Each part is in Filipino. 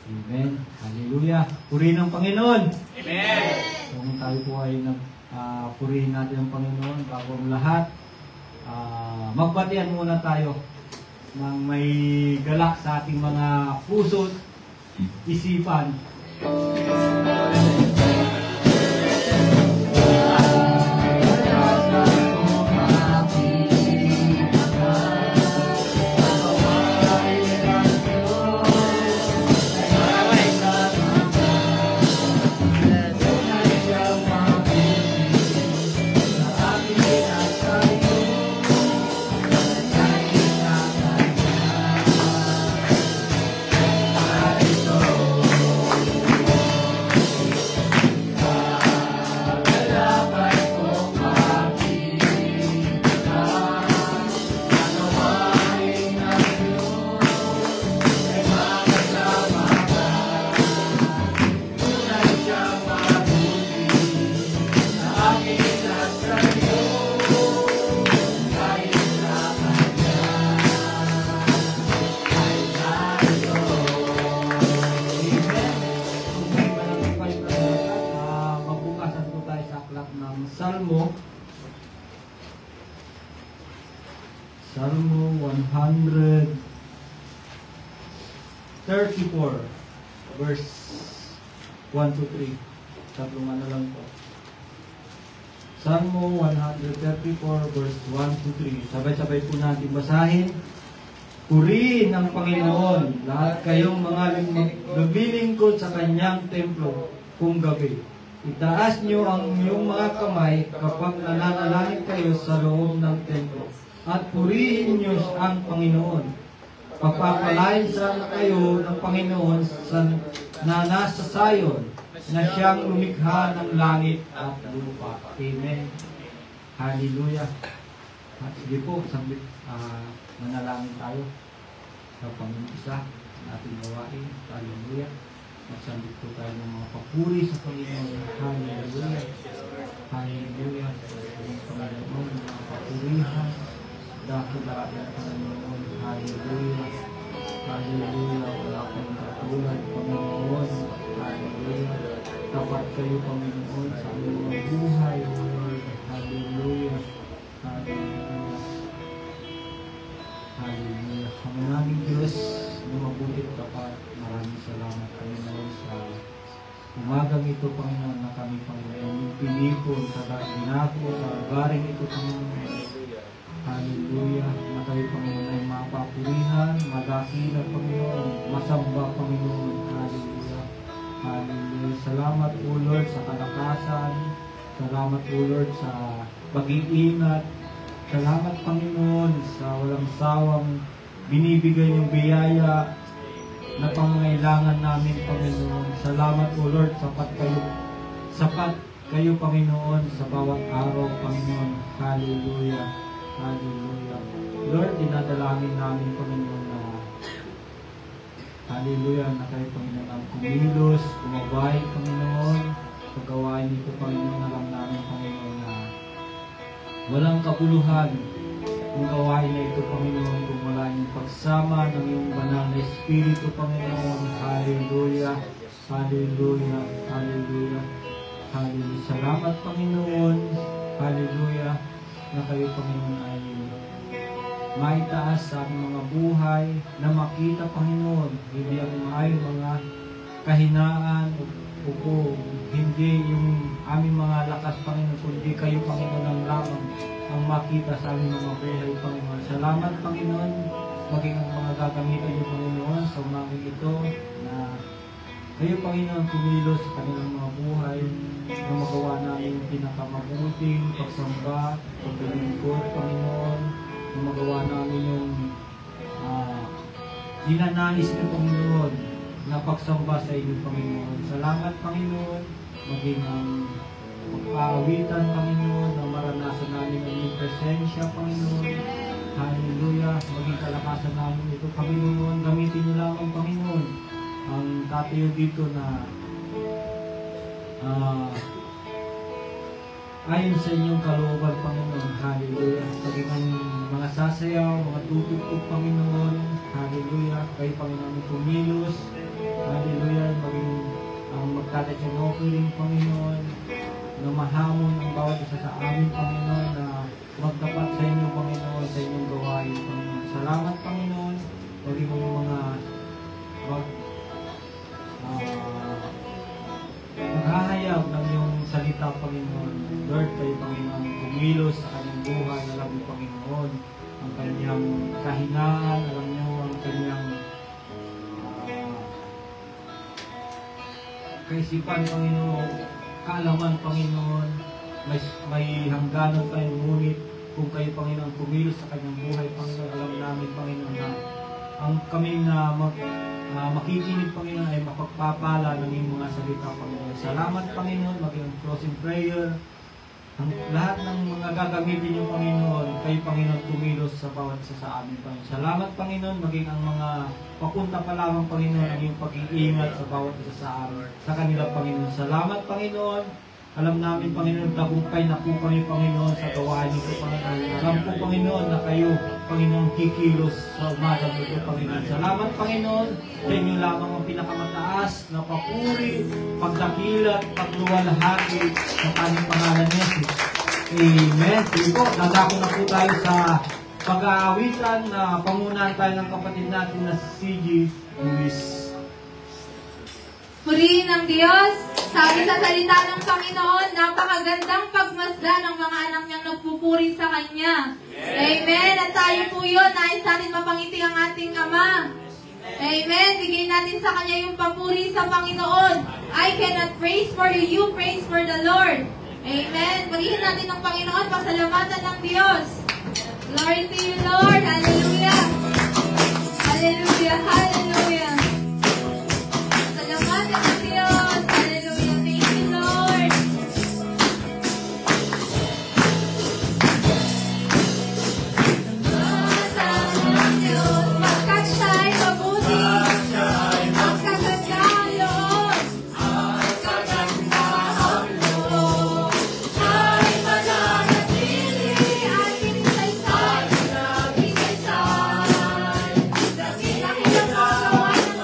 Amen. Hallelujah. Purihin ang Panginoon. Amen. Kung tayo po ay purihin natin ang Panginoon bago ang lahat, magbatian muna tayo ng may galak sa ating mga puso't isipan. Salmo 134 verse 1 to 3. Tatlong ano lang po. Salmo 134 verse 1 to 3. Sabay-sabay po natin basahin. Purihin ang Panginoon, lahat kayong mga naglilingkod sa kanyang templo kung gabi. Itaas niyo ang iyong mga kamay kapag nananalangin kayo sa loob ng templo. At purihin niyo ang Panginoon. Pagpapalain sana kayo ng Panginoon na nasa Sayon, na siyang lumikha ng langit at lupa. Amen. Hallelujah. Sige po, saglit manalangin tayo sa Panginoon natin gawain. Hallelujah. Magsambit po tayo ng mga papuri sa Panginoon. Hallelujah. Hallelujah. Panginoon, mga papurihan. Dahil ang Panginoon. Hallelujah. Hallelujah. Wala kang katulad, Panginoon. Hallelujah. Tapat kayo, Panginoon, sa aming mga buhay. Hallelujah. Hallelujah. Hallelujah. Ang aming Diyos na mabutit tapat. Maraming salamat, Panginoon, sa umagang ito, Panginoon, na kami, Panginoon, pinipon sa ginako, sa garing ito, Panginoon. Hallelujah. Na kayo, Panginoon, ay mapapurihan, madakilan, Panginoon, masamba, Panginoon. Hallelujah. Hallelujah. Salamat, O Lord, sa kalakasan. Salamat, O Lord, sa pag-iingat. Salamat, Panginoon, sa walang sawang binibigay yung biyaya na pangangailangan namin, Panginoon. Salamat, O Lord, sapat kayo, Panginoon, sa bawat araw, Panginoon. Hallelujah. Hallelujah. Lord, dinadalangin namin, Panginoon, na hallelujah, na kayo, Panginoon, ang kumilos, kumabay, Panginoon, sa gawain nito, Panginoon, alam namin, Panginoon, na walang kapuluhan kung gawain na ito, Panginoon, kung wala yung pagsama ng iyong banal na Espiritu, Panginoon. Hallelujah. Hallelujah. Hallelujah. Hallelujah. Salamat, Panginoon. Hallelujah. Na kayo, Panginoon, ay maitaas sa aming mga buhay, na makita, Panginoon, hindi ang mga kahinaan o hindi yung aming mga lakas, Panginoon, kundi kayo, Panginoon, ang lamang ang makita sa aming mga buhay, Panginoon. Salamat, Panginoon, maging ang mga gagamitin niyo, Panginoon, sa umagang ito, na kayo, Panginoon, kumilos sa kanilang mga buhay, na magawa namin yung pinakamabuting pagsamba, paglilingkod, Panginoon, na magawa namin yung dinanais niyo, Panginoon, na pagsamba sa inyo, Panginoon. Salamat, Panginoon, maging ang pagpaawitan, Panginoon, na maranasan namin ang iyong presensya, Panginoon. Hallelujah. Maging kalakasan namin ito, Panginoon. Gamitin niyo lamang, Panginoon, ang tatayo dito na ayon sa inyong kalooban, Panginoon. Hallelujah. Maging ang mga sasayaw, mga tutugtog, Panginoon. Hallelujah. kayo, Panginoon, kumilos. Hallelujah. Maging ang magtatach ng offering, Panginoon, na mahamon ang bawat isa sa amin, Panginoon, na magtapat sa inyo, Panginoon, sa inyong gawain, Panginoon. Salamat, Panginoon. Maging mga maghahayag ng iyong salita, Panginoon. Lord, kayo, Panginoon, kumilos sa kanyang buhay. Alam niyo, Panginoon, ang kanyang kahinaan. Alam niyo ang kanyang kaisipan, Panginoon. Kaalaman, Panginoon. May hangganan tayo, ngunit kung kayo, Panginoon, kumilos sa kanyang buhay, Panginoon, alam namin, Panginoon, na ang kami na makikinig, Panginoon, ay mapagpapala ng iyong mga salita, Panginoon. Salamat, Panginoon, maging closing prayer. Ang lahat ng mga gagamitin niyo, Panginoon, kayo, Panginoon, kumilos sa bawat isa sa amin, Panginoon. Salamat, Panginoon, maging ang mga papunta pa lamang, Panginoon, ang iyong pag-iingat sa bawat isa sa amin, sa kanila, Panginoon. Salamat, Panginoon. Alam namin, Panginoon, tagumpay na po kami, Panginoon, sa gawain nito, Panginoon. Alam po, Panginoon, na kayo, Panginoon, kikilos sa umagang ito, Panginoon. Salamat, Panginoon, sa inyo lamang ang pinakamataas na papuri, pagdakilat, pagluwalhati sa aming pangalan ni Jesus. Amen. Sige po, dadako na po tayo sa pag-aawitan na pangunahan tayo ng kapatid natin na si CG Luis. Purihin ng Diyos. Sabi sa salita ng Panginoon, napakagandang pagmasdan ng mga anak niyang nagpupuri sa Kanya. Amen. At tayo po yun, nais natin mapangiti ang ating Ama. Amen. Bigyan natin sa Kanya yung papuri sa Panginoon. I cannot praise for you, you praise for the Lord. Amen. Purihin natin ng Panginoon, pasalamatan ng Diyos. Glory to you, Lord. Hallelujah. Hallelujah. Hallelujah. Pasalamatan ng Diyos. Hallelujah. Thank you, Lord. Pasalamatan ng Diyos. Pagkat siya'y mabuti. Ang kaganda ang loob. Ang kaganda ang loob. Siya'y mananatili at kinisaysay. Kinisaysay. Dakilang paggawa ng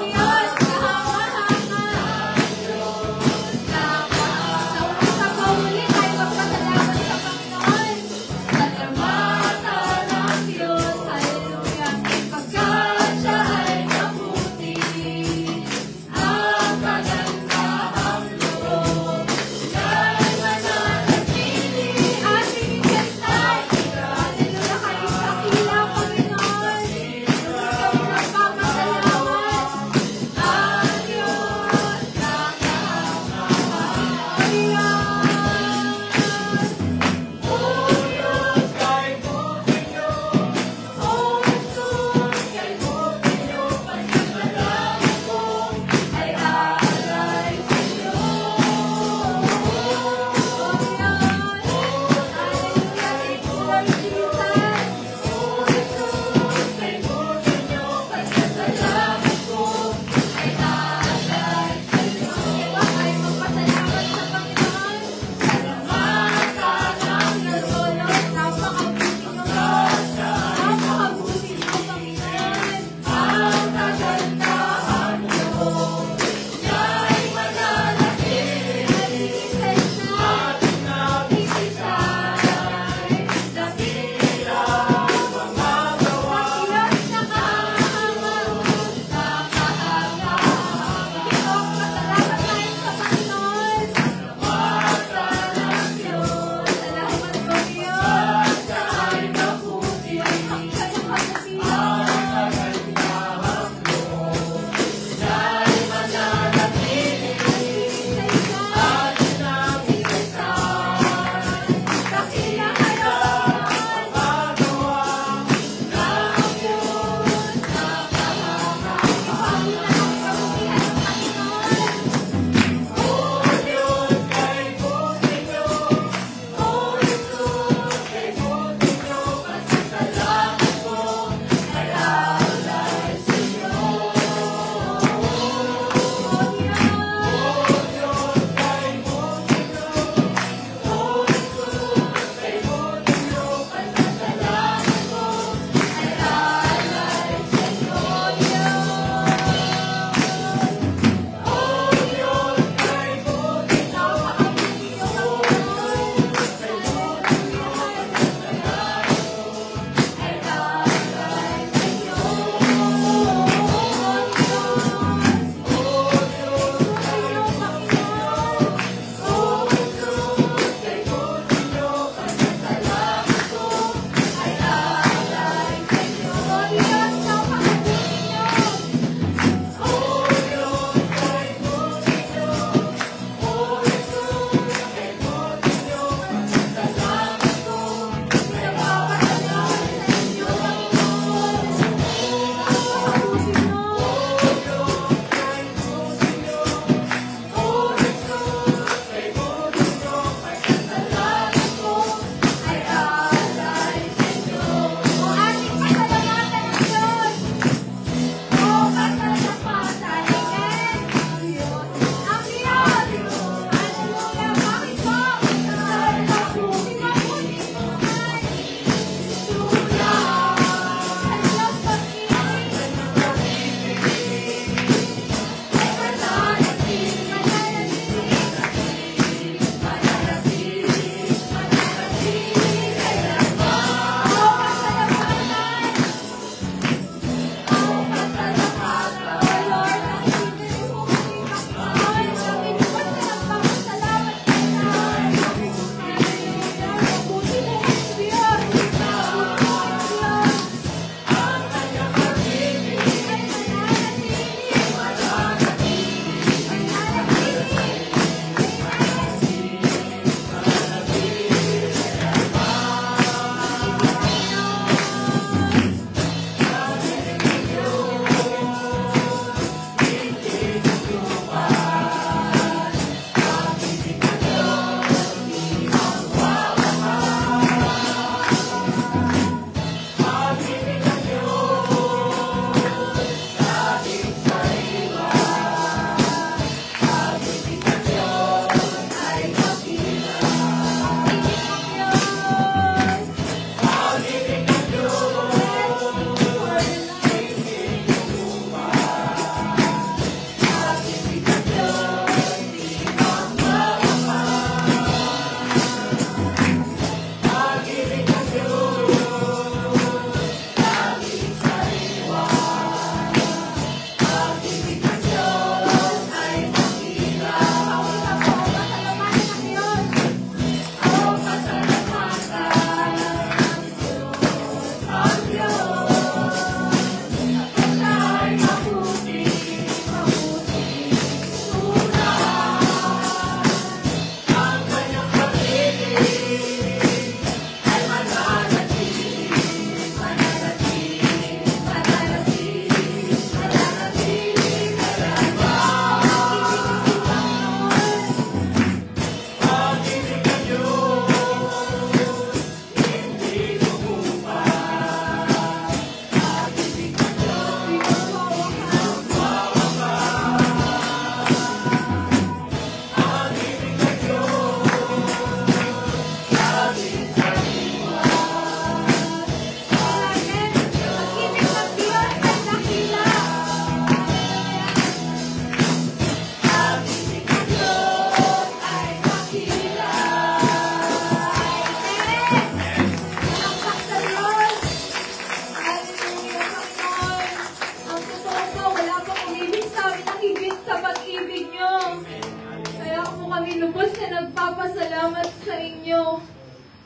lubos na nagpapasalamat sa inyo.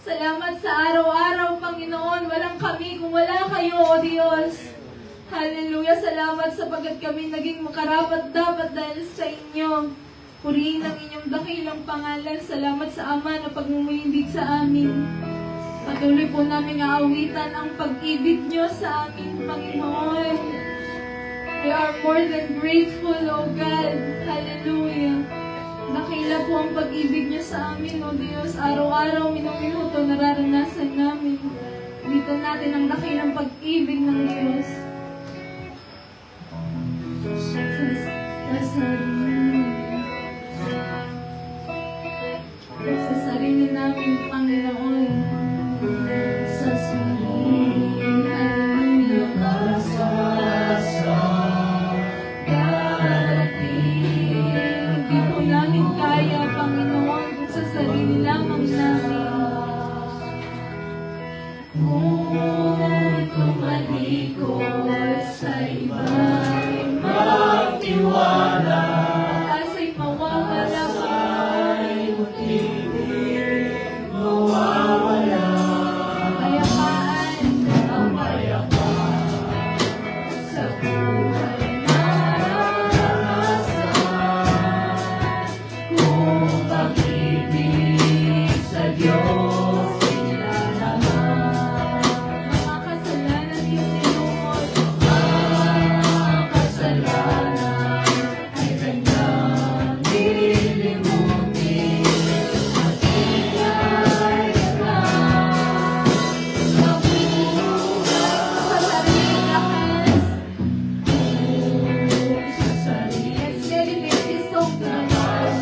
Salamat sa araw-araw, Panginoon. Walang kami kung wala kayo, O Diyos. Hallelujah. Salamat sapagat kami naging makarapat-dapat dahil sa inyo. Purihin ang inyong dakilang pangalan. Salamat sa Ama na pagmumuhindig sa amin. Patuloy po namin aawitan ang pag-ibig nyo sa amin, Panginoon. We are more than grateful, O God. Hallelujah. Dakila po ang pag-ibig niyo sa amin, O Diyos. Araw-araw, minuto, nararanasan namin. Dito natin ang dakilang pag-ibig ng Diyos. Sa sarili namin, Panginoon. Sa sarili, kaya, Panginoon, kung sa sarili lamang namin. Kung tumalikod sa iba, magtiwala, pag-asa'y mawawala, pag-asa'y mawawala, kapayapaan, sa buhay Diyos, sila naman. Mga kasalanan yung tinukod. Mga kasalanan ay kanyang nilimutin. Matigay ka sa buhay. Sa sariling lakas. Sa sariling. Let's dedicate this song to the Lord.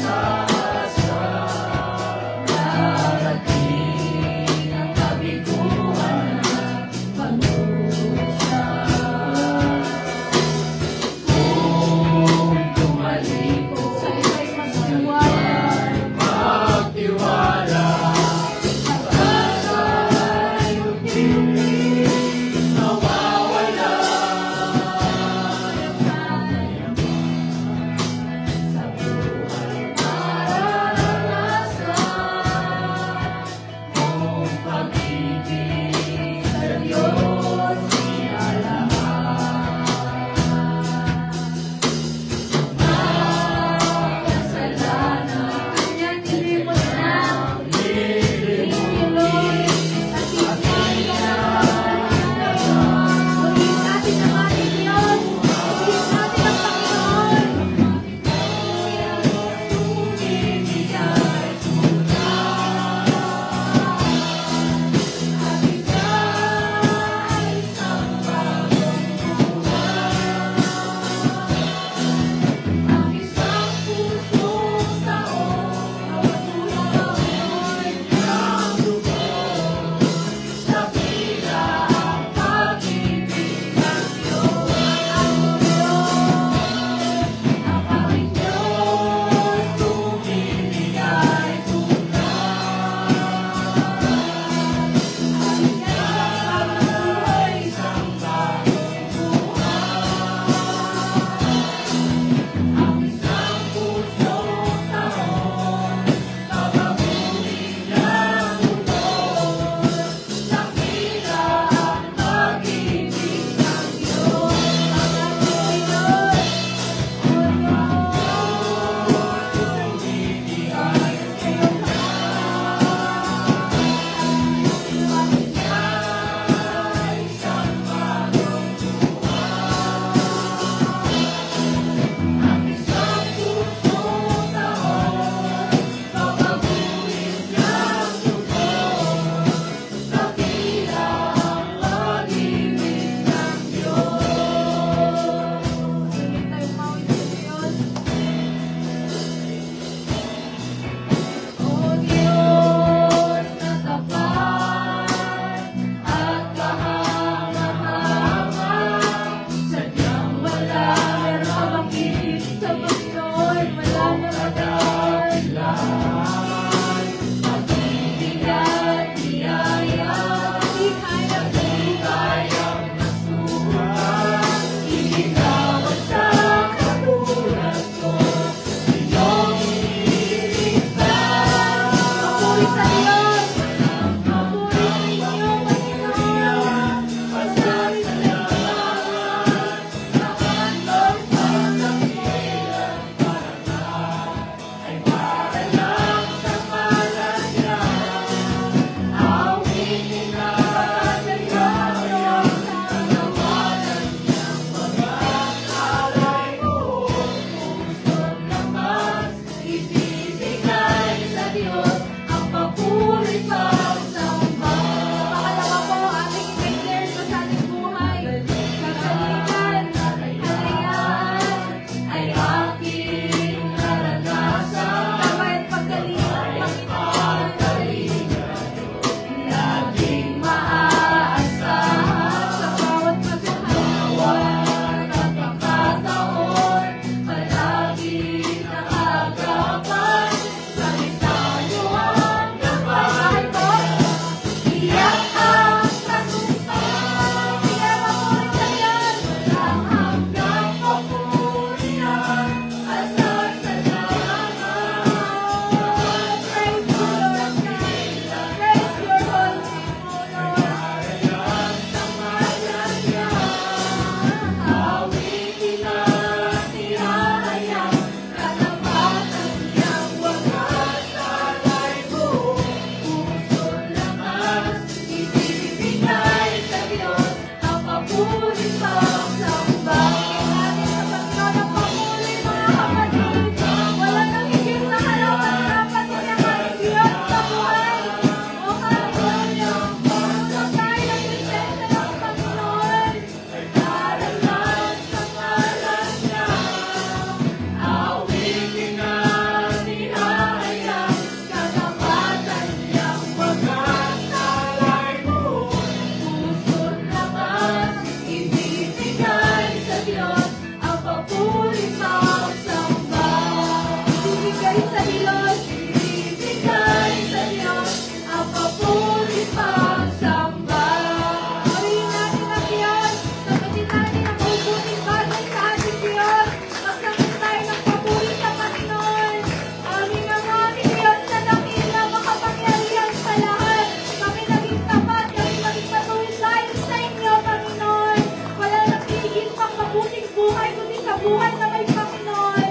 buhay na may Panginoon.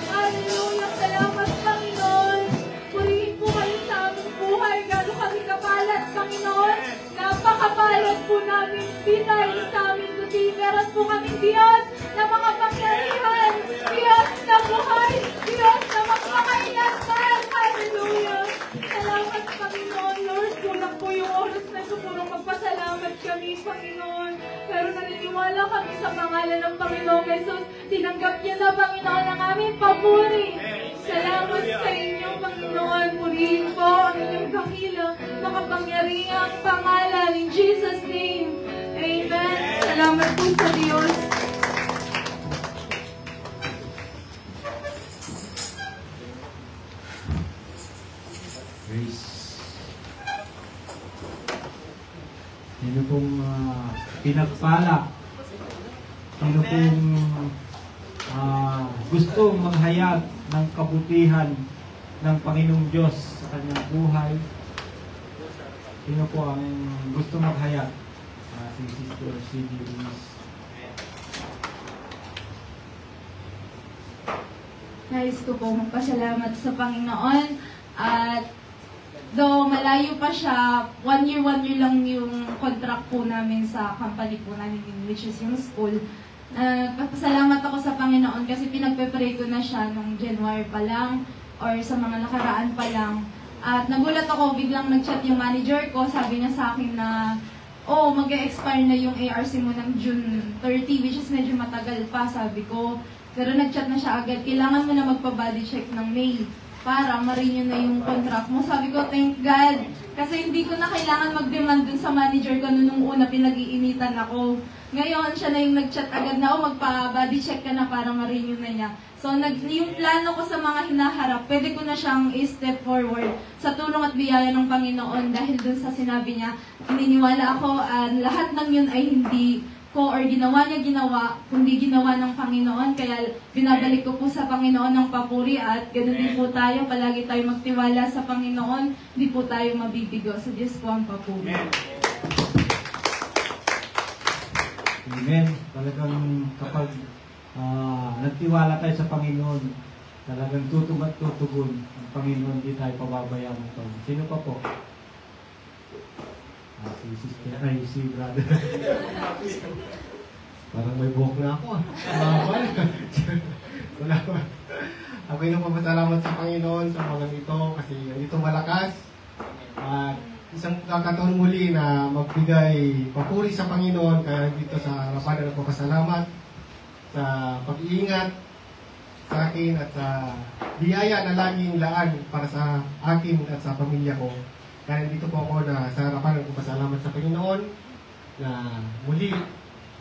Hallelujah. Salamat, Panginoon. Purihin po kayo sa aming buhay. Gano'n kami kapalat, Panginoon. Napakapalat po namin. Di dahil sa amin, kundi meron po kami Diyos na mga pangyarihan. Diyos na buhay. Diyos na magpakailanman. Hallelujah. Salamat, Panginoon, Lord. Kulang po yung oras na ito. Puro magpasalamat kami, Panginoon. Pero naniniwala kami sa pangalan ng Panginoon Jesus. Tinanggap niya na, Panginoon, ang aming papuri. Salamat sa inyo, Panginoon. Purihin po ang inyong dakilang makapangyarihang pangalan. In Jesus' name. Amen. Salamat po sa Diyos. Grace. Sino pong pinagpala? Sino pong gustong maghayag ng kabutihan ng Panginoong Diyos sa kanyang buhay? Sino po ang gustong maghayag? Si Sister C.D. Ruiz. Nais ko po magpasalamat sa Panginoon at though malayo pa siya, one year lang yung contract po namin sa company po namin, which is yung school. Pasalamat ako sa Panginoon kasi pinagpe-pray ko na siya nung January pa lang or sa mga nakaraan pa lang. At nagulat ako, biglang nag-chat yung manager ko, sabi niya sa akin na mag-e-expire na yung ARC mo ng June 30, which is medyo matagal pa, sabi ko. Pero nag-chat na siya agad, kailangan mo na magpa-body check ng May para ma-renew na yung contract mo. Sabi ko, thank God. Kasi hindi ko na kailangan mag-demand dun sa manager ko nung una pinag-iinitan ako. Ngayon, siya na yung nag-chat agad na, magpa-body check ka na para ma-renew na niya. So, yung plano ko sa mga hinaharap, pwede ko na siyang i-step forward sa tulong at biyaya ng Panginoon dahil dun sa sinabi niya, naniniwala ako, lahat ng yun ay hindi ko or ginawa, kundi ginawa ng Panginoon. Kaya binabalik ko po sa Panginoon ng papuri at ganoon din po tayo. Palagi tayo magtiwala sa Panginoon. Hindi po tayo mabibigo. Sa Diyos po ang papuri. Amen. Talagang kapag nagtiwala tayo sa Panginoon, talagang tutog at tutugon ang Panginoon, hindi tayo pababayaan ito. Sino pa po? Si sister, si brother. Parang may buhok na ako. Wala ko. Ako'y nagpapasalamat sa Panginoon sa mga ito kasi ito malakas. At isang kakataon muli na magbigay papuri sa Panginoon, kaya dito sa harapan nagpapasalamat sa pag-iingat sa akin at sa biyaya na laging laan para sa akin at sa pamilya ko. Kaya dito po ako na sa harapan nagpapasalamat sa Panginoon na muli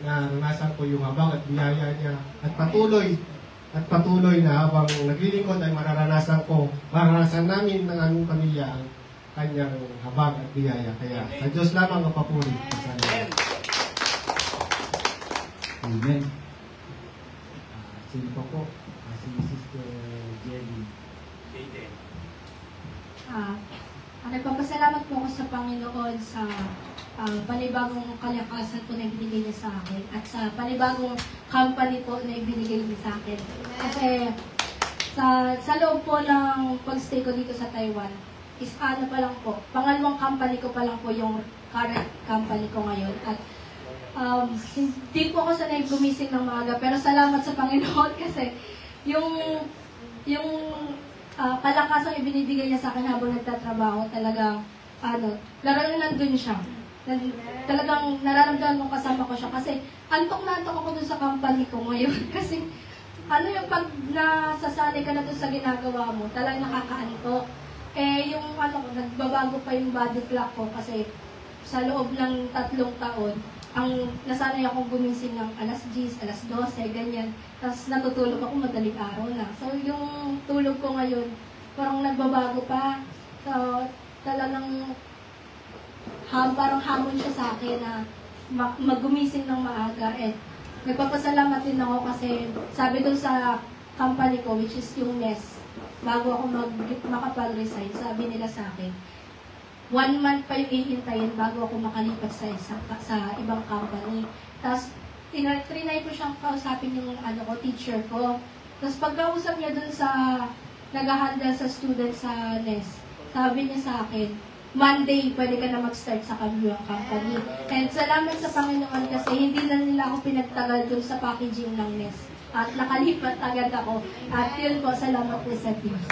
na naranasan ko yung habang at biyaya niya at patuloy na habang naglilingkod ay mararanasan namin ng aming pamilya ang kanyang habag at biyaya. Kaya sa Diyos lamang ang papuri. Amen. Sino pa po? Si Sister Jenny. Nagpapasalamat po ako sa Panginoon sa panibagong kalakasan po na ibinigay niya sa akin at sa panibagong company po na ibinigay niya sa akin. Kasi sa loob po ng pag-stay ko dito sa Taiwan, is pa lang po, pangalawang company ko pa lang po yung current company ko ngayon. At hindi po ako sanay gumising ng maaga, pero salamat sa Panginoon kasi yung kalakasang ibinibigay niya sa akin habang nagtatrabaho, talagang nandun siya. Talagang nararamdaman mo kasama ko siya kasi antok na antok ako dun sa company ko ngayon kasi yung pag nasasanay ka na dun sa ginagawa mo, talagang nakakaantok. Yung nagbabago pa yung body clock ko kasi sa loob ng 3 taon, ang nasanay akong gumising ng alas 10, alas 12, ganyan. Tapos natutulog ako madaling araw na. So yung tulog ko ngayon, parang nagbabago pa. So talagang parang hamon siya sa akin na maggumising ng maaga. Nagpapasalamat din ako kasi sabi doon sa company ko, which is yung NES, bago ako makapag-resign, sabi nila sa akin, 1 month pa yung ihintayin bago ako makalipat sa ibang company. Tapos, trinay ko siyang kausapin yung teacher ko. Tapos pagkausap niya dun sa nag-handle sa student sa NES, sabi niya sa akin, Monday, pwede ka na mag-start sa kabilang company. And salamat sa Panginoon kasi hindi na nila ako pinagtagal dun sa packaging ng NES. At nakalipat agad ako. At yun po, salamat po sa Diyos.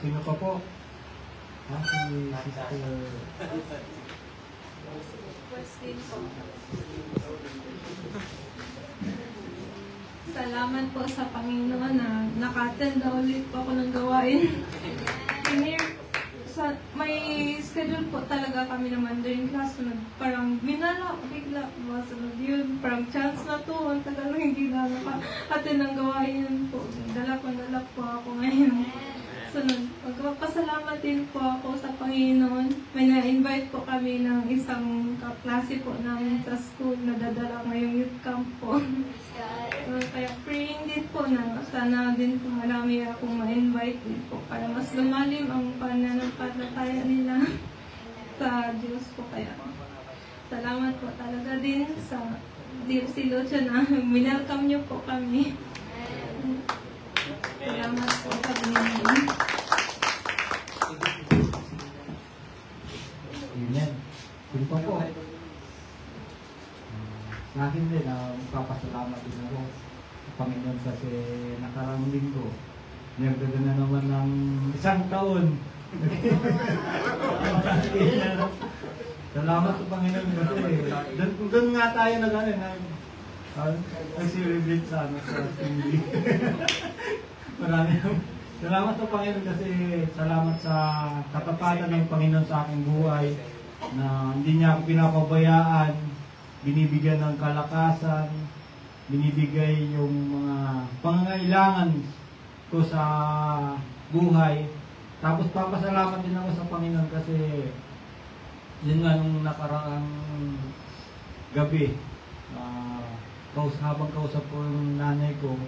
Sino pa po? Si Sister... Salamat po sa Panginoon na naka-attend na ulit po ako ng gawain. May schedule po talaga kami naman during class. Parang minala, bigla, masunod yun. Parang chance na to. Ang tagal na hindi na naka-attend ng gawain po. Dala po ako ngayon. Sunod, magpapasalamat din po ako sa Panginoon. May na-invite po kami ng isang kaklase po namin sa school na dadala ngayong youth camp po. Kaya praying din po na sana din po marami akong ma-invite din po para mas lumalim ang pananampalataya nila sa Diyos po. Kaya salamat po talaga din sa DFC Lucha na minelcome niyo po kami. Salamat po sa Panginoon. Amen. Kung pa po, sa akin din, magpapasalamat din ako sa Panginoon kasi nakaraang linggo, nagdaga na naman ng isang taon. Salamat sa Panginoon kasi doon nga tayo nag-celebrate sa TV. Marami. Salamat sa Panginoon kasi salamat sa katapatan ng Panginoon sa aking buhay na hindi niya ako pinapabayaan, binibigyan ng kalakasan, binibigay yung mga pangangailangan ko sa buhay. Tapos papasalamat din ako sa Panginoon kasi yun nga nung nakaraang gabi, habang kausap ko yung nanay ko,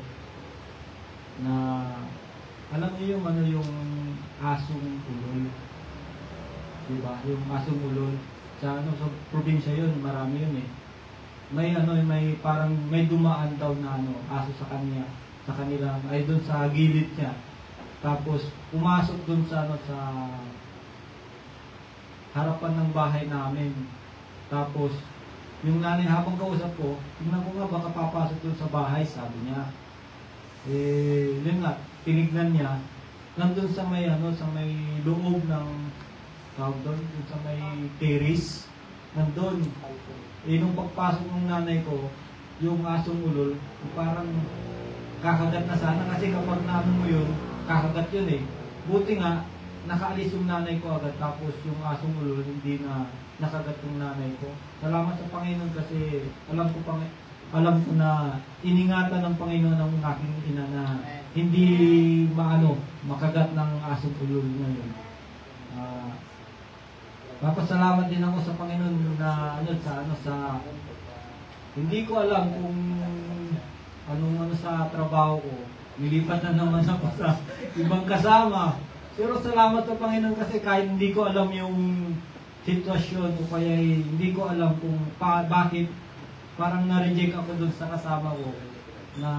na alam niyo yung asong ulol, diba? Yung asong ulol sa sa probinsya yun, marami yun eh. May parang may dumaan daw na aso sa kanila ay doon sa gilid niya. Tapos pumasok doon sa sa harapan ng bahay namin. Tapos yung nanay habang kausap ko, tingnan ko nga baka papasok doon sa bahay, sabi niya. Yun nga, tinignan niya, nandun sa may sa may loob ng tawag doon, sa may terrace, nandun. Nung pagpasok ng nanay ko, yung asong ulol, parang kakagat na sana kasi kapag namin mo yun, kakagat yun eh. Buti nga, nakaalis yung nanay ko agad, tapos yung asong ulol hindi na nakagat yung nanay ko. Salamat sa Panginoon kasi alam ko na iningatan ng Panginoon ng aking ina na hindi makagat ng asong ulol ngayon. Papasalamat din ako sa Panginoon na sa hindi ko alam kung anong sa trabaho ko. Nilipat na naman ako sa ibang kasama. Pero salamat sa Panginoon kasi kahit hindi ko alam yung sitwasyon o kaya hindi ko alam kung bakit parang na-reject ako dun sa kasama ko na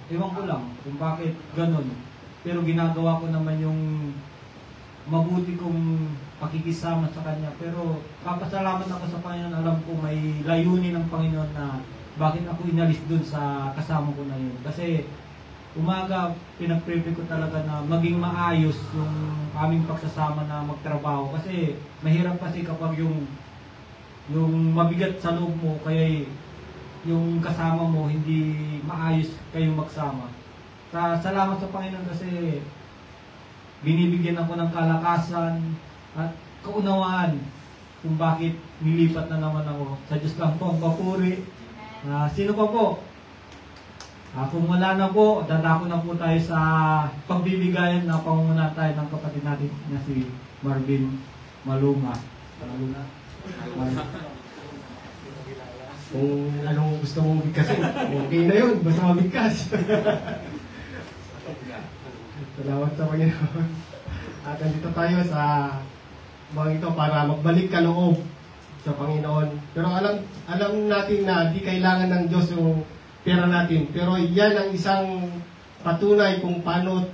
ewan ko lang kung bakit ganun. Pero ginagawa ko naman yung mabuti kong pakikisama sa kanya. Pero papasalamat ako sa Panginoon. Alam ko may layunin ng Panginoon na bakit ako inalis dun sa kasama ko na yun. Kasi umaga pinag-pray ko talaga na maging maayos yung aming pagsasama na magtrabaho. Kasi mahirap kasi kapag yung mabigat sa loob mo, kaya yung kasama mo hindi maayos kayong magsama. Salamat sa Panginoon kasi binibigyan ako ng kalakasan at kaunawaan kung bakit nilipat na naman ako. Sa Diyos lang po ang papuri. Sino pa po? Kung wala na po, dadako na po tayo sa pagbibigayan na pangunguna tayo ng kapatid natin na si Marvin Maluma. Kung anong gusto mong bigkasin, okay na yun, basta mabigkas. Salamat sa Panginoon. At nandito tayo sa mga ito para magbalik ka loob sa Panginoon. Pero alam natin na di kailangan ng Diyos yung pera natin. Pero yan ang isang patunay kung paano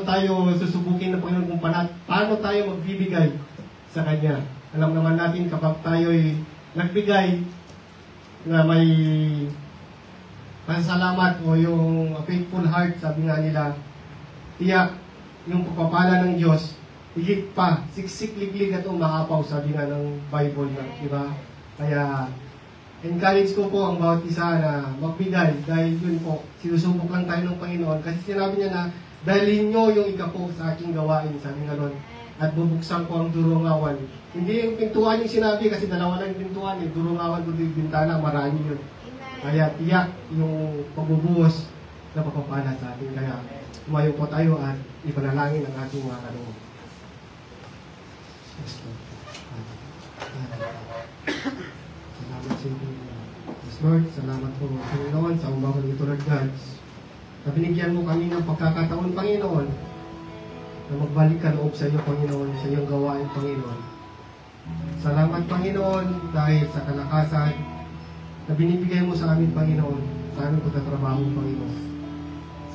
tayo susubukin ng Panginoon, kung paano tayo magbibigay sa Kanya. Alam naman natin kapag tayo'y nagbigay na may pasasalamat o yung faithful heart, sabi nga nila, tiyak yung pagpapala ng Diyos, higit pa, siksik, liglig at umaapaw, sabi nga ng Bible na, di ba? Kaya, encourage ko po ang bawat isa na magbigay dahil yun po, sinusubok lang tayo ng Panginoon kasi sinabi niya na dalhin nyo yung ikapo sa aking gawain, sabi nga nun, at bubuksan ko ang durungawan. Hindi yung pintuan yung sinabi kasi dalawa lang yung pintuan, yung durungawan ko yung bintana, marami yun. Kaya tiyak yung pagbubuhos na papapala sa atin. Kaya tumayo po tayo at ipanalangin ang ating mga kaloob. Salamat sa inyo. Yes, Lord, salamat po Panginoon sa umagang ito, Lord God. Na binigyan mo kami ng pagkakataon, Panginoon, na magbalik ka loob sa iyo, Panginoon, sa iyong gawain, Panginoon. Salamat, Panginoon, dahil sa kalakasan na binibigay mo sa amin, Panginoon, sa aming pagtatrabaho, Panginoon.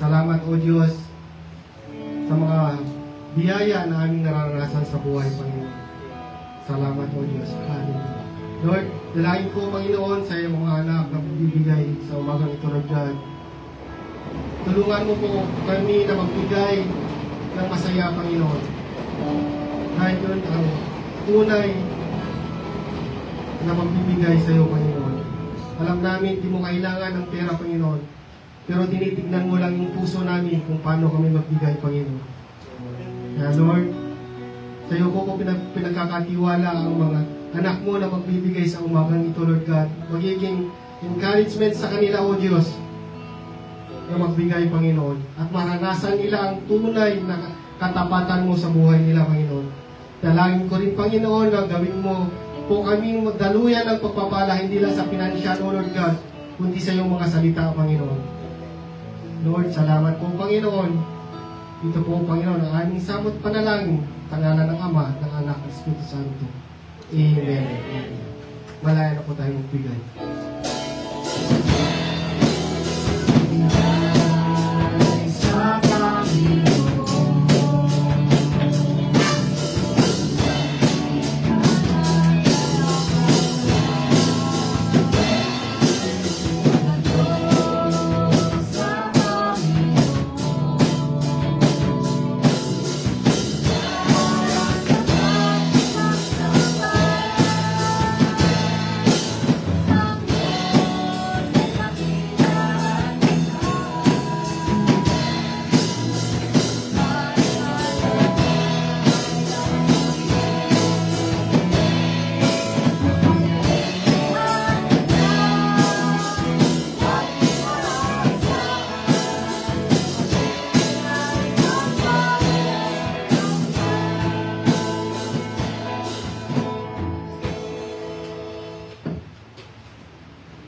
Salamat, O Diyos, sa mga biyaya na aming nararanasan sa buhay, Panginoon. Salamat, O Diyos. Hallelujah. Lord, dalahin ko, Panginoon, sa iyong mga anak na bibigay sa umagang ito, Lord God. Tulungan mo po kami na magbigay ng masaya, Panginoon. Dahil yun ang tunay na magbibigay sa iyo, Panginoon. Alam namin, di mo kailangan ng pera, Panginoon. Pero tinitignan mo lang yung puso namin kung paano kami magbigay, Panginoon. Kaya, Lord, sa iyo po pinagkakatiwala ang mga anak mo na magbibigay sa umagang ito, Lord God. Magiging encouragement sa kanila, O Diyos, na magbigay, Panginoon. At maranasan nila ang tunay na katapatan mo sa buhay nila, Panginoon. Dalangin ko rin, Panginoon, na gawin mo po kaming magdaluyan ng pagpapala, hindi lang sa financial, O Lord God, kundi sa iyong mga salita, Panginoon. Lord, salamat po, Panginoon. Ito po, Panginoon, ang aming samot panalangin sa ngalan ng Ama, ng Anak, ng Espiritu Santo. Amen. Amen. Malaya na po tayo magbigay.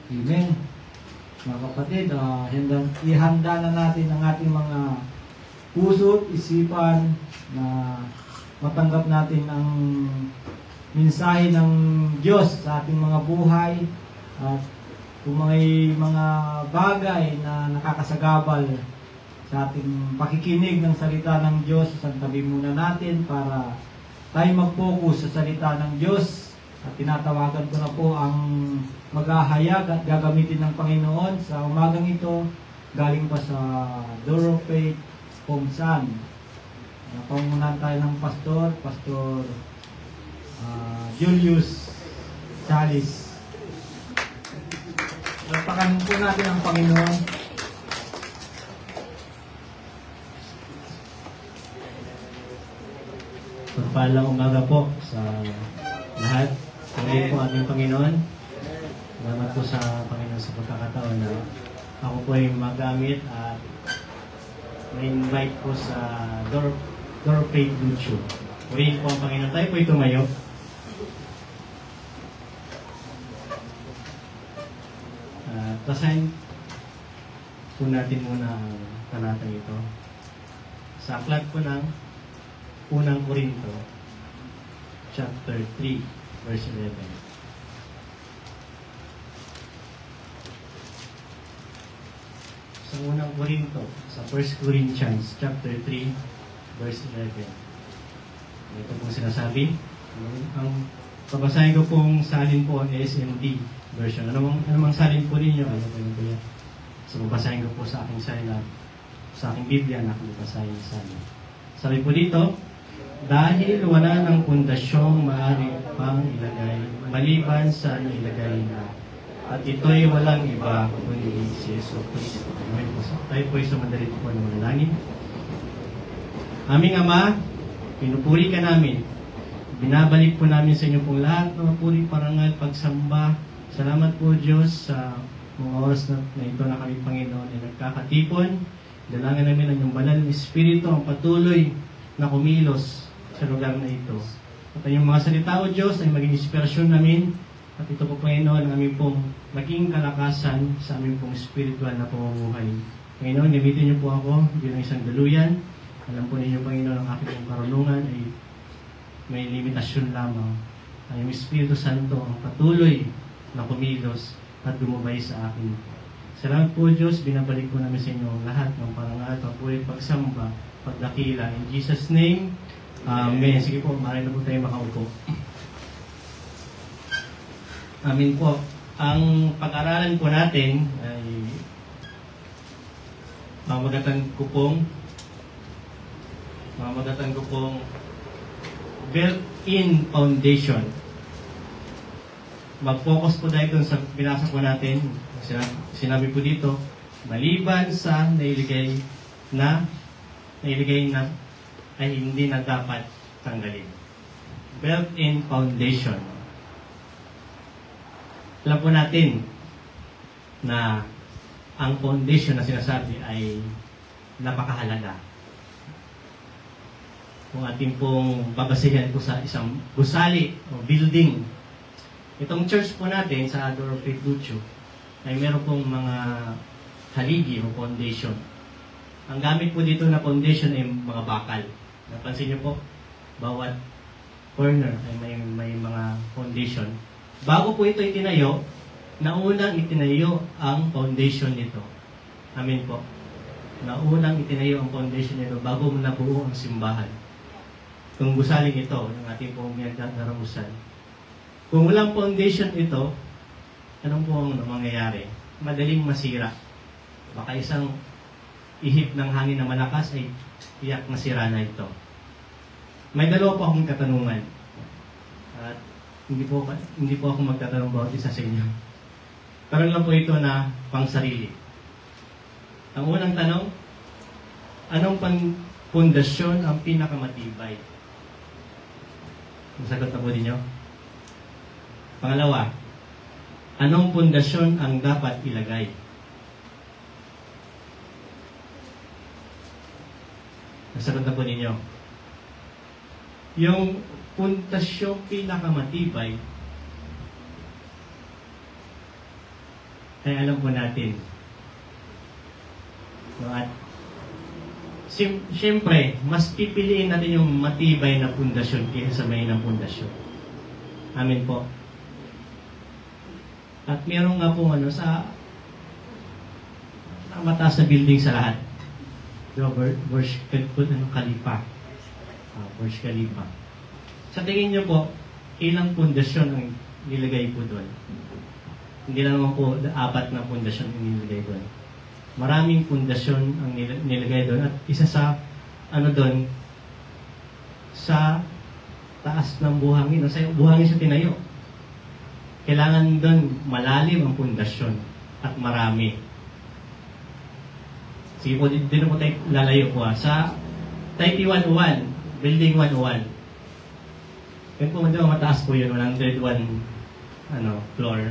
Amen. Mga kapatid, ihanda na natin ang ating mga puso at isipan na matanggap natin ang mensahe ng Diyos sa ating mga buhay at kung may mga bagay na nakakasagabal sa ating pakikinig ng salita ng Diyos, santabi muna natin para tayo mag-focus sa salita ng Diyos. At tinatawagan ko na po ang maghahayag at gagamitin ng Panginoon sa umagang ito galing pa sa Door of Faith, Pongsan. Napangunan tayo ng Pastor Julius Salis. Lapakan po natin ang Panginoon. Pagpalang umaga po sa lahat. Ngayon po aming Panginoon. Salamat po sa Panginoon sa pagkakataon na ako po ay magamit at na-invite po sa Door of Faith YouTube. Purihin po ang Panginoon. Tayo po ay tumayo. Basahin po natin muna ang talata ito. Sa aklat po ng Unang Korinto, chapter 3, verse 11. Sa unang Korinto, sa 1 Corinthians chapter 3, verse 11. Ito pong sinasabi. Ang pabasahin ko pong salin po ang SMD version. Anumang salin po ninyo, ano po yan? So, babasahin ko po sa aking salin, sa aking Biblia na kung babasahin sa salin. Sabi po dito, dahil wala ng pundasyong maaari pang ilagay, maliban sa ilagay na. At ito'y walang iba kundi si Yesu Cristo. Tayo po'y sumandalit po ng manalangin. Aming Ama, pinupuri ka namin. Binabalik po namin sa inyo pong lahat ng puri, parangal, pagsamba. Salamat po Diyos sa mga oras na ito na kami Panginoon ay nagkakatipon. Dalangin namin ang iyong banal na Espiritu ang patuloy na kumilos sa lugar na ito. At ang iyong mga salita o Diyos ay maging inspirasyon namin. At ito po Panginoon ang aming pong maging kalakasan sa aming pong spiritual na pamumuhay. Panginoon, gamitin niyo po ako bilang isang daluyan. Alam po ninyo Panginoon ang aking pong karunungan ay may limitasyon lamang. Ang iyong Espiritu Santo ang patuloy na kumilos at gumabay sa akin. Salamat po Diyos, binabalik po namin sa inyo lahat ng parangal, papulit, pagsamba, pagdakila. In Jesus' name, Amen. Sige po, maaari na po tayo makaupo. Amin po. Ang pag-aralan po natin ay mamagatan ko pong built-in foundation. Mag-focus po tayo dun sa binasa po natin. Sinabi po dito, maliban sa nailigay na ay hindi na dapat tanggalin. Built-in foundation. Alam po natin na ang foundation na sinasabi ay napakahalaga. Kung ating pong babasihan po sa isang gusali o building, itong church po natin sa Ador of Faith Lucio ay meron pong mga haligi o foundation. Ang gamit po dito na foundation ay mga bakal. Napansin niyo po, bawat corner ay may mga foundation. Bago po ito itinayo, naunang itinayo ang foundation nito. Amin po. Naunang itinayo ang foundation nito bago nabuo ang simbahan. Kung gusaling ito, yung ating pong naramusan. Kung walang foundation ito, anong po ang mangyayari? Madaling masira. Baka isang ihip ng hangin na malakas ay iyak na sira na ito. May dalawa po akong katanungan. At hindi po ako magtatanong bawat isa sa inyo. Parang lang po ito na pang sarili. Ang unang tanong, anong pundasyon ang pinakamatibay? Masagot na po ninyo. Pangalawa, anong pundasyon ang dapat ilagay? Masagot na po ninyo. Yung puntasyong pinakamatibay ay alam po natin. No, at siyempre, mas pipiliin natin yung matibay na pundasyon kaysa sa mahinang pundasyon. Amin po. At meron nga po sa mataas na building sa lahat. Burj Khalifa. Burj Khalifa. Sa tingin nyo po, ilang pundasyon ang nilagay po doon? Hindi lang naman po 4 na pundasyon ang nilagay doon. Maraming pundasyon ang nilagay doon. At isa sa, doon, sa taas ng buhangin. Sa buhangin siya tinayo. Kailangan doon malalim ang pundasyon at marami. Sige po, din po tayo lalayo po. Sa Taipei 101, Building 101. Yan po, mataas po yun, 101 floor.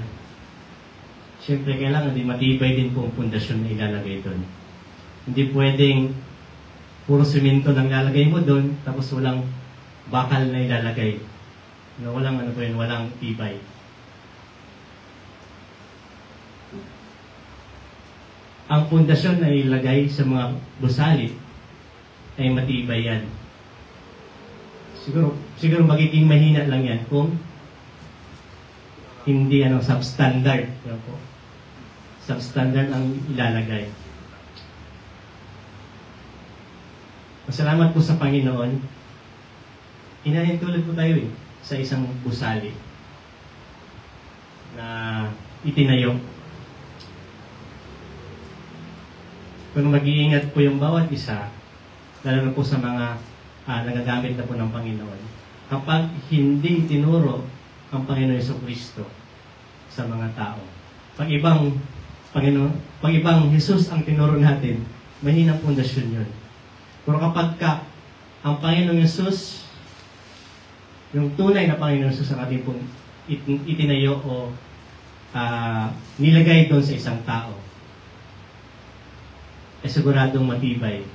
Siyempre, kailangan din matibay din po ang pundasyon na ilalagay doon. Hindi pwedeng puro simento lang lalagay mo doon, tapos walang bakal na ilalagay. Walang walang tibay. Ang pundasyon na ilagay sa mga gusali ay matibay yan. Siguro magiging mahina lang yan kung hindi substandard. Ano po? Substandard ang ilalagay. Masalamat po sa Panginoon. Inahintulad po tayo sa isang gusali na itinayo. Kung mag-iingat po yung bawat isa, lalo na po sa mga nagagamit na po ng Panginoon, kapag hindi tinuro ang Panginoon Jesucristo sa mga tao, pag ibang Jesus ang tinuro natin, mahinang pundasyon yun. Pero kapag ang Panginoong Jesus, yung tunay na Panginoong Jesus ang ating pong itinayo o nilagay doon sa isang tao, ay siguradong matibay.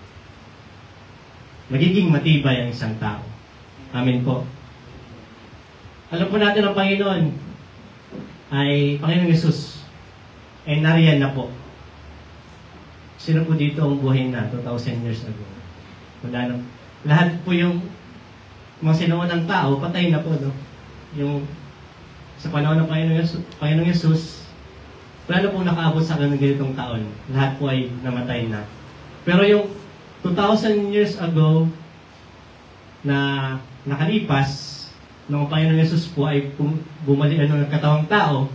Magiging matibay ang isang tao. Amen po. Alam po natin ang Panginoon ay Panginoong Jesus ay nariyan na po. Sino po dito ang buhay na 2,000 years ago? Wala na. Lahat po yung mga sinuunang tao, patay na po, no? Yung sa panahon ng Panginoong Jesus, wala na pong nakaabot sa ganitong taon. Lahat po ay namatay na. Pero yung 2,000 years ago na nakalipas, nung Panginoong Jesus po ay bumalik ng katawang tao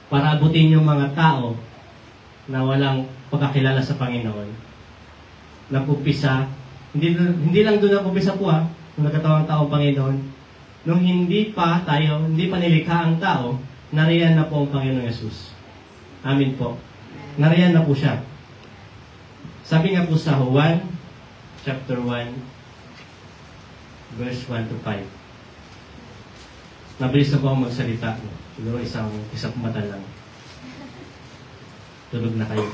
para abutin yung mga tao na walang pagkakilala sa Panginoon. Nagpupisa, hindi lang doon nagpupisa po nung nagkatawang tao ang Panginoon. Nung hindi pa nilikha ang tao, nariyan na po ang Panginoong Yesus. Amin po. Nariyan na po siya. Sabi nga po sa Juan, chapter 1, verse 1 to 5. Nabilis na po ako magsalita. Siguro isang mata lang. Tulog na kayo.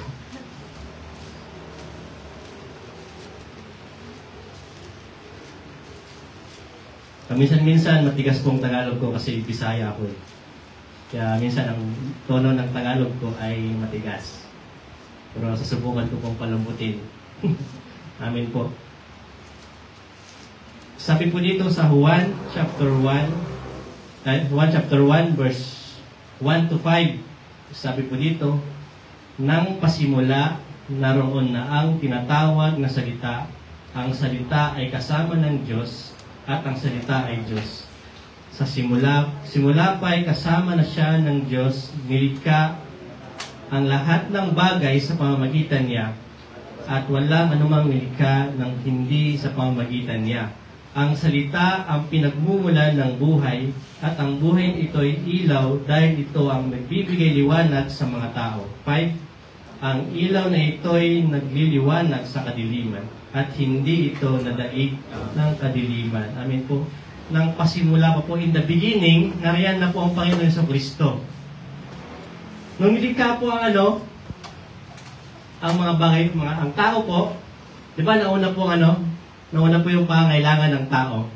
Minsan-minsan matigas pong Tagalog ko kasi Bisaya ako eh. Kaya minsan ang tono ng Tagalog ko ay matigas. Pero susubukan ko pong palambutin. Amin po. Sabi po dito sa Juan chapter 1 verse 1 to 5. Sabi po dito, nang pasimula, naroon na ang tinatawag na salita. Ang salita ay kasama ng Diyos at ang salita ay Diyos. Sa simula pa ay kasama na siya ng Diyos, nilikha ang lahat ng bagay sa pamamagitan niya, at walang anumang nilikha ng hindi sa pamamagitan niya. Ang salita ang pinagmumulan ng buhay, at ang buhay ito'y ilaw dahil ito ang nagbibigay liwanag sa mga tao. 5. Ang ilaw na ito'y nagliliwanag sa kadiliman, at hindi ito nadaig ng kadiliman. Amen po. Nang pasimula pa po in the beginning, nariyan na po ang Panginoon Jesucristo. Nung nilikha po ang mga bagay, ang tao po, di ba nauna po yung pangailangan ng tao.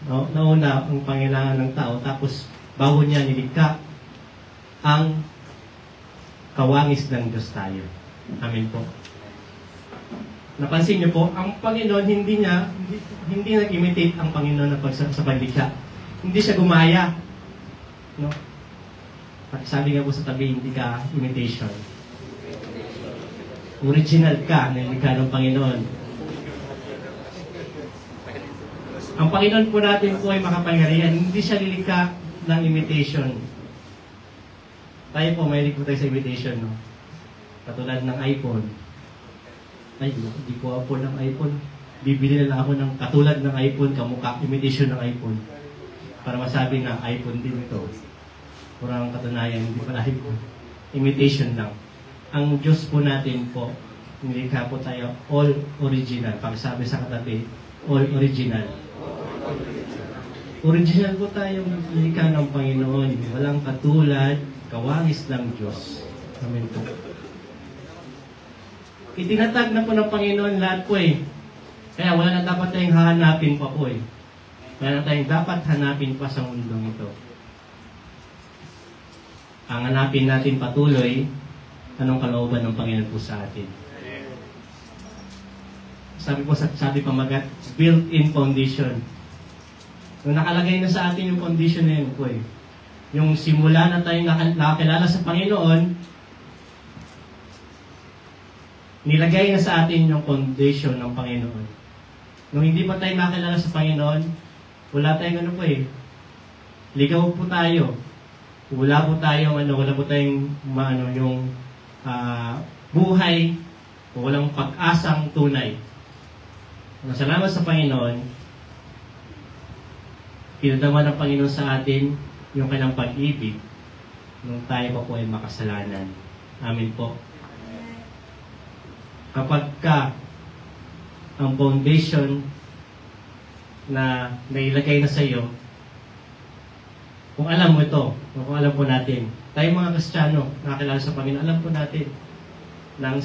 No? Nauna ang pangailangan ng tao, tapos bago niya nilikha ang kawangis ng Diyos tayo. Amen po. Napansin niyo po, ang Panginoon hindi nag-imitate ang Panginoon sa paglikha. Hindi siya gumaya. No? Sabi nga po sa tabi, hindi ka imitation. Original ka na nilikha ng Panginoon. Ang Panginoon po natin po ay makapangyarihan. Hindi siya nilikha ng imitation. Tayo po, mahilig po tayo sa imitation. No? Katulad ng iPhone. Ay, hindi ko po ng iPhone. Bibili na lang ako ng katulad ng iPhone, kamukha, imitation ng iPhone. Para masabi na iPhone din ito. Kurang katunayan, hindi pala iPhone. Imitation lang. Ang Diyos po natin po, nilikha po tayo all original. Pagsabi sa katabi, all original. Original po tayo nilikha ng Panginoon. Walang katulad, kawangis ng Diyos. Amen po. Itinatag na po ng Panginoon lahat po eh. Kaya wala na dapat tayong hahanapin pa po eh. Wala na tayong dapat hanapin pa sa mundong ito. Ang hanapin natin patuloy, anong kalooban ng Panginoon po sa atin. Sabi pamagat, built-in foundation. Nung nakalagay na sa atin yung foundation na yun po eh. Yung simula na tayo nakakilala sa Panginoon, nilagay na sa atin yung foundation ng Panginoon. Nung hindi pa tayo nakilala sa Panginoon, wala tayong ligaw po tayo. Wala po tayong yung buhay, o walang pag-asang tunay. Salamat sa Panginoon, pinadama ng Panginoon sa atin yung kanyang pag-ibig nung tayo pa po ay makasalanan. Amin po. Kapag ang foundation na nailagay na sa iyo, kung alam mo ito, kung alam po natin, tayo mga Kristiyano, nakakilala sa Panginoon, alam po natin ng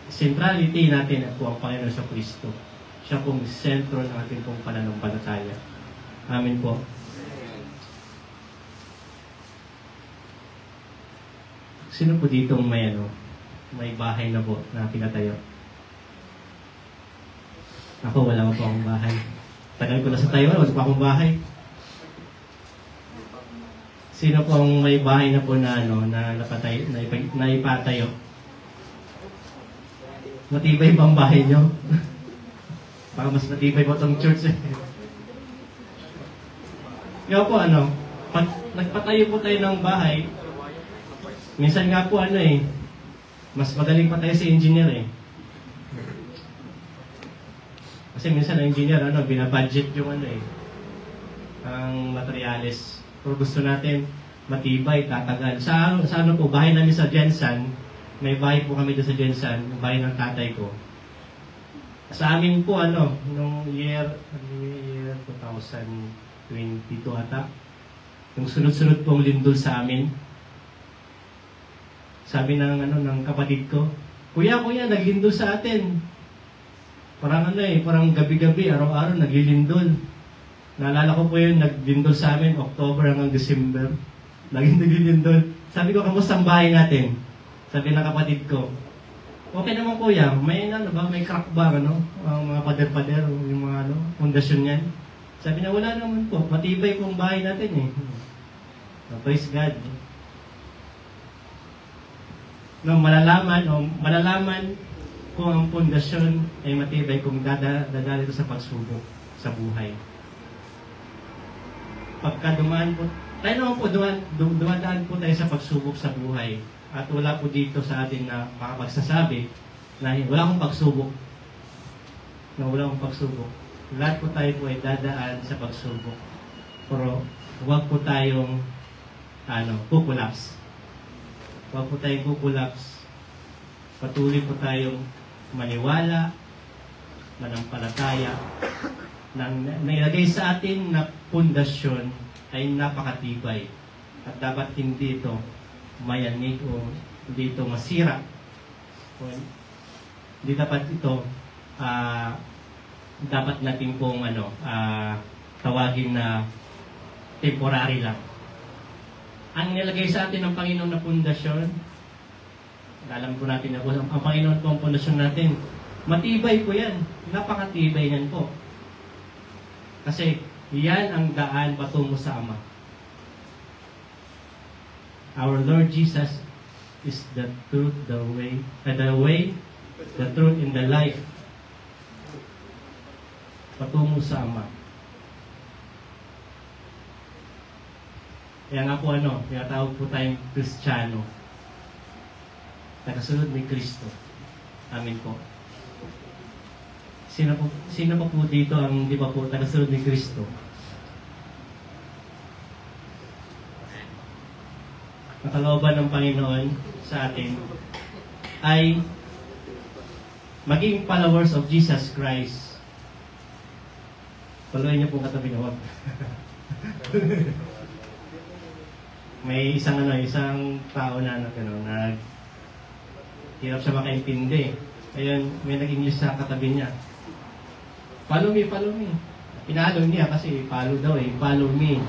centrality natin po ang Panginoon sa Kristo. Siya pong sentro ng ating pong pananampalataya. Amin po. Sino po dito may bahay na po na pinatayo? Ako, wala pa akong bahay. Tagal ko na sa Taiwan, wala pa akong bahay. Sino po ang may bahay na po na ipatayo? Matibay ba ang bahay nyo? Baka mas matibay po itong church eh. Kaya po pag nagpatayo po tayo ng bahay, minsan nga po mas magaling pa tayo sa engineer eh. Kasi minsan ang engineer, binabudget yung ang materials. Pero gusto natin matibay, tatagal. Sa po, bahay namin sa Jensen, may bahay po kami doon sa Jensen, bahay ng tatay ko. Sa amin po, nung year 2022 ata, yung sunod-sunod pong lindol sa amin, sabi ng kapatid ko, Kuya, naglindol sa atin. Parang parang gabi-gabi, araw-araw naglilindol. Naalala ko po yun, naglindol sa amin, October hanggang December. Laging naglilindol. Sabi ko, kamusta ang bahay natin? Sabi ng kapatid ko, okay naman kuya, may may crack ba, ang mga pader-pader, yung mga pundasyon yan. Sabi niya, wala naman po, matibay pong bahay natin eh. Praise God. Malalaman kung ang pundasyon ay matibay kung dadali ito sa pagsubok sa buhay. Pagka dumaan po, tayo naman po, dumadaan po tayo sa pagsubok sa buhay. At wala po dito sa atin na makapagsasabi na wala akong pagsubok. Wala akong pagsubok. Lahat po tayo po ay dadaan sa pagsubok. Pero huwag po tayong kukulaps. Huwag po tayong kukulaps. Patuloy po tayong maniwala, manampalataya, na nailagay sa atin na pundasyon ay napakatibay. At dapat hindi ito mayanig o hindi ito masira. Hindi dapat ito dapat natin pong tawagin na temporary lang. Ang nilagay sa atin ng Panginoon na pundasyon, alam po natin na po, ang Panginoon po ang pundasyon natin, matibay po yan. Napakatibay yan po. Kasi yan ang daan patungo sa Ama. Our Lord Jesus is the truth, the way, the truth, and the life. Patungo sa Ama. Kaya nga po tinatawag po tayong Kristiyano. Nakasunod ni Kristo. Amin po. Sino pa po dito ang di ba po nakasunod ni Kristo? Ang kalooban ng Panginoon sa atin ay maging followers of Jesus Christ. Paluin niyo po katabi niyo. May isang tao na hirap siya makaintindi. Ayun, may nag-English sa katabi niya. Follow me, follow me. Pinalo niya kasi follow daw eh. Follow me.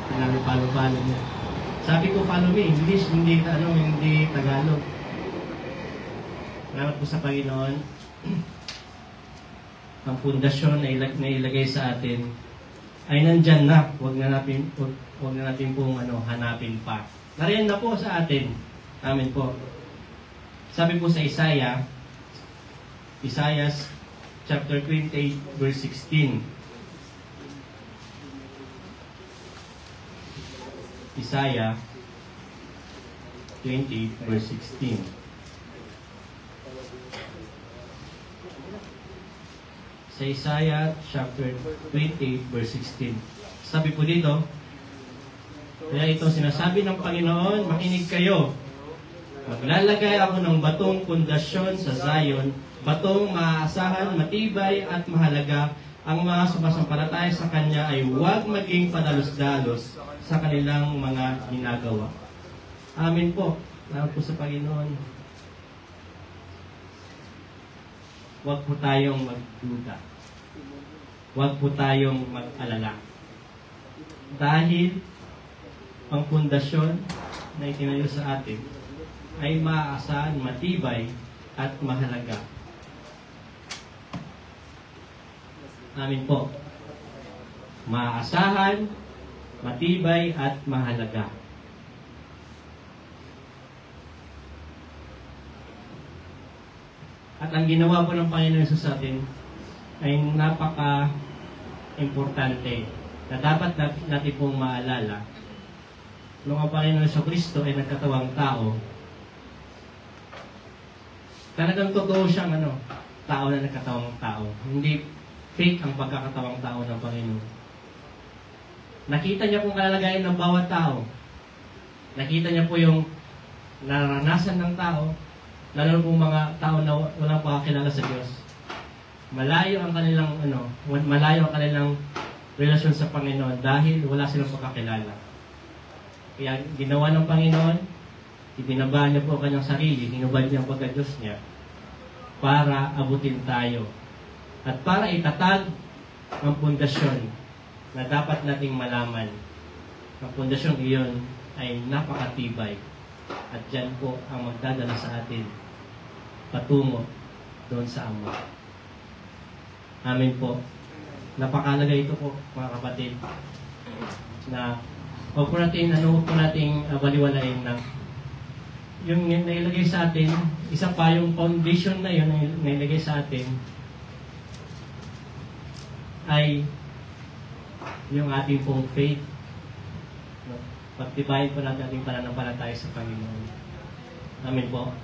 Follow niya. Sabi ko, follow me. English, hindi Tagalog. Salamat po sa Panginoon. Ang pundasyon na ilagay sa atin ay nandyan na. Huwag na natin pong hanapin pa. Nariyan na po sa atin. Amen po. Sabi po sa Isaiah chapter 28 verse 16. Isaiah 28 verse 16. Sa Isaiah chapter 28 verse 16. Sabi po dito, kaya ito sinasabi ng Panginoon, makinig kayo. Maglalagay ako ng batong pundasyon sa Zion, batong maaasahan, matibay at mahalaga. Ang mga sumasampalataya sa Kanya ay huwag maging padalos-dalos sa kanilang mga ginagawa. Amen po. Salamat po sa Panginoon. Huwag po tayong magduda. Huwag po tayong mag-alala. Dahil ang pundasyon na itinayo sa atin ay maaasahan, matibay at mahalaga. Amin po. Maaasahan, matibay at mahalaga. At ang ginawa po ng Panginoon Jesus sa atin ay napaka-importante na dapat natin pong maalala. Nung ang Panginoon Kristo ay nagkatawang tao, talagang totoo siyang tao na nagkatawang tao. Hindi fake ang pagkakatawang tao ng Panginoon. Nakita niya pong kalalagayan ng bawat tao. Nakita niya po yung naranasan ng tao, lalo pong mga tao na walang pakakilala sa Diyos. Malayo ang kanilang relasyon sa Panginoon dahil wala silang pagkakilala. Kaya ginawa ng Panginoon, ibinaba niya po ang kanyang sarili, hinubad niya ang pagka-Diyos niya para abutin tayo. At para itatag ang pundasyon na dapat nating malaman. Ang pundasyon iyon ay napakatibay. At dyan po ang magdadala sa atin patungo doon sa Ama. Amen po. Napakalaga ito po, mga kapatid, na huwag po nating baliwalain na yung nailagay sa atin, isa pa yung foundation na yun na nailagay sa atin ay yung ating pong faith. Pagtibayin po natin ating pananampalataya sa Panginoon. Amen po.